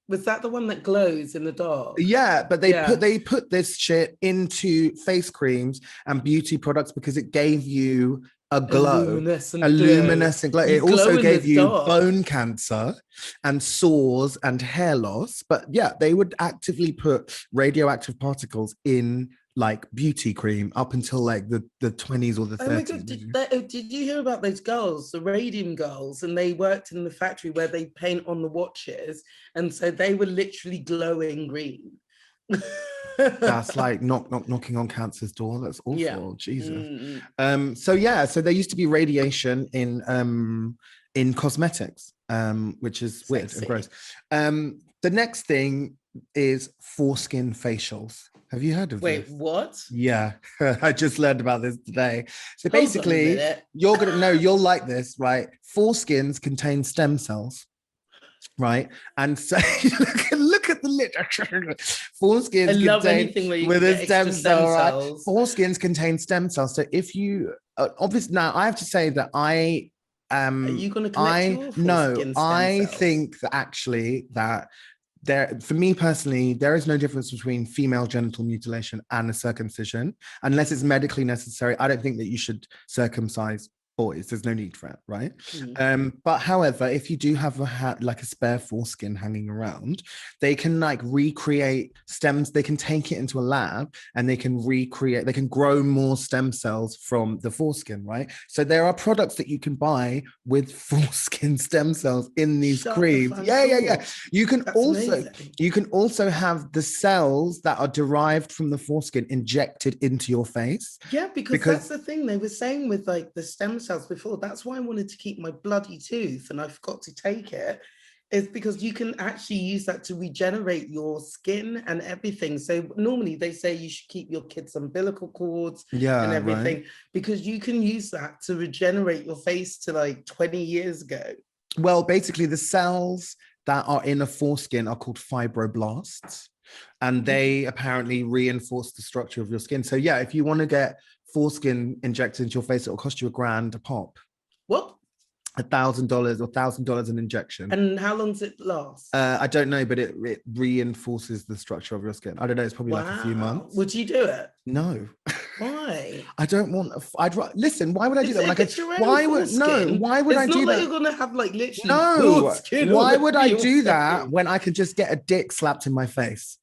was that the one that glows in the dark? Yeah, but they put this shit into face creams and beauty products because it gave you a glow, a luminescent glow. It also gave you bone cancer and sores and hair loss. But yeah, they would actively put radioactive particles in like beauty cream up until like the 20s or the 30s. Oh my God, did you hear about those girls, the radium girls? And they worked in the factory where they paint on the watches, and so they were literally glowing green. That's like knocking on cancer's door. That's awful. Jesus. So there used to be radiation in cosmetics, which is weird and gross. The next thing is foreskin facials. Have you heard of this? Wait, what? Yeah, I just learned about this today. So basically, you'll like this, right? Foreskins contain stem cells. Right, and so look at the literature. Foreskins with a stem cell, right? Foreskins contain stem cells. So if you obviously, now I have to say that are you going to collect I think that actually that there, for me personally, there is no difference between female genital mutilation and a circumcision unless it's medically necessary. I don't think that you should circumcise boys. There's no need for it, right? But however, if you do have like a spare foreskin hanging around, they can like recreate stems. They can take it into a lab and they can grow more stem cells from the foreskin, right? So there are products that you can buy with foreskin stem cells in these creams. Yeah. You can also have the cells that are derived from the foreskin injected into your face. Yeah, because that's the thing they were saying with like the stem cells before. That's why I wanted to keep my bloody tooth and I forgot to take it, is because you can actually use that to regenerate your skin and everything. So normally they say you should keep your kids' umbilical cords and everything, because you can use that to regenerate your face to like 20 years ago. Well, basically the cells that are in a foreskin are called fibroblasts, and they apparently reinforce the structure of your skin. So yeah, if you want to get foreskin injected into your face, it'll cost you $1,000 a pop. What? $1,000 or $1,000 an injection. And how long does it last? I don't know, but it reinforces the structure of your skin. I don't know, it's probably like a few months. Would you do it? No. Why? I don't want. Listen. Why would I do that? Why would I do that? You're gonna have like literally foreskin. Why would I do that when I could just get a dick slapped in my face?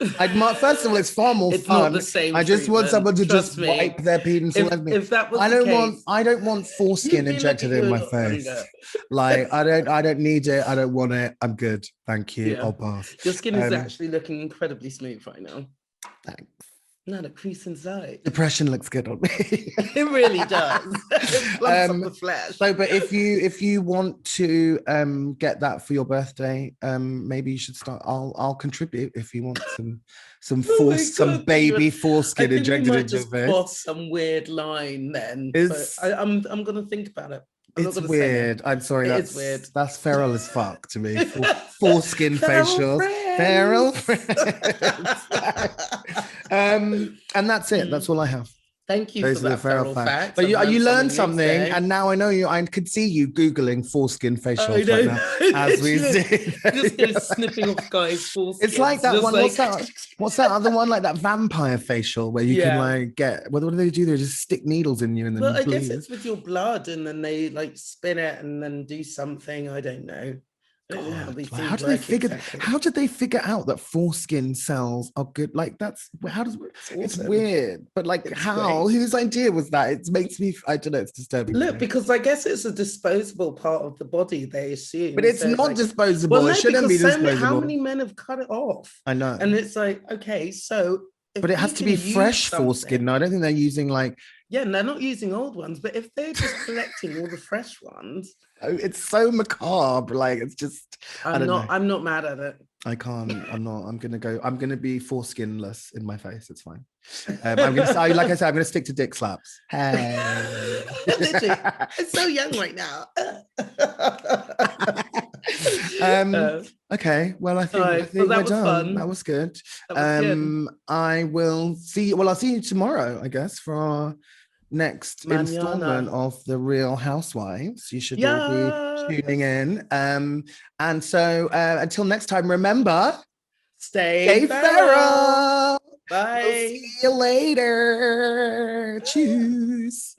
First of all, it's far more fun. Not the same. I just want someone to just wipe their penis all over me. If that was I don't want foreskin injected in my face. Like I don't need it. I don't want it. I'm good. Thank you. I'll pass. Your skin is actually looking incredibly smooth right now. Thanks. Not a crease inside. Depression looks good on me. It really does. It plumps up the flesh. So, but if you want to get that for your birthday, maybe you should start. I'll contribute if you want some baby foreskin injected into your face. Cross some weird line then. I'm gonna think about it. It's weird. I'm sorry. It's weird. That's feral as fuck to me. Foreskin facials. Feral friends. And that's it. That's all I have. Thank you Those for are the that feral feral facts. fact. But I've you learned new something, today. and now I know you. I could see you Googling foreskin facial I wash right know. now as we see. Just go snipping off guys' foreskins. It's like that just one. Like... What's that other one? Like that vampire facial where you can Yeah. like get. What do they do? They just stick needles in you and then Well, I guess bleed. it's with your blood, and then they like spin it and then do something. I don't know. I don't know how God, these like, things how do they work figure? exactly. How did they figure out that foreskin cells are good? Like that's how does it's awesome. weird, but like It's how? great. Whose idea was that? It makes me. I don't know. It's disturbing. to Look, me. because I guess it's a disposable part of the body, they assume. But it's So not like, disposable. well, It no, shouldn't be because how disposable. many men have cut it off? I know. And it's like, okay, so if But it has we to be can use fresh foreskin. something- No, I don't think they're using like. Yeah, and they're not using old ones, but if they're just collecting all the fresh ones, Oh, it's so macabre. Like it's just. I don't know. I'm not mad at it. I can't. I'm not. I'm gonna go. I'm gonna be foreskinless in my face. It's fine. I'm gonna say, like I said, I'm gonna stick to dick slaps. Hey. Literally, it's so young right now. Okay. Well, I think, Alright, I think well, that we're was done. fun. That was good. That was good. I will see you. Well, I'll see you tomorrow, I guess, for our next installment of The Real Housewives. You should all be tuning in. And so until next time, remember, stay feral. feral. We'll Bye. see you later. Cheers.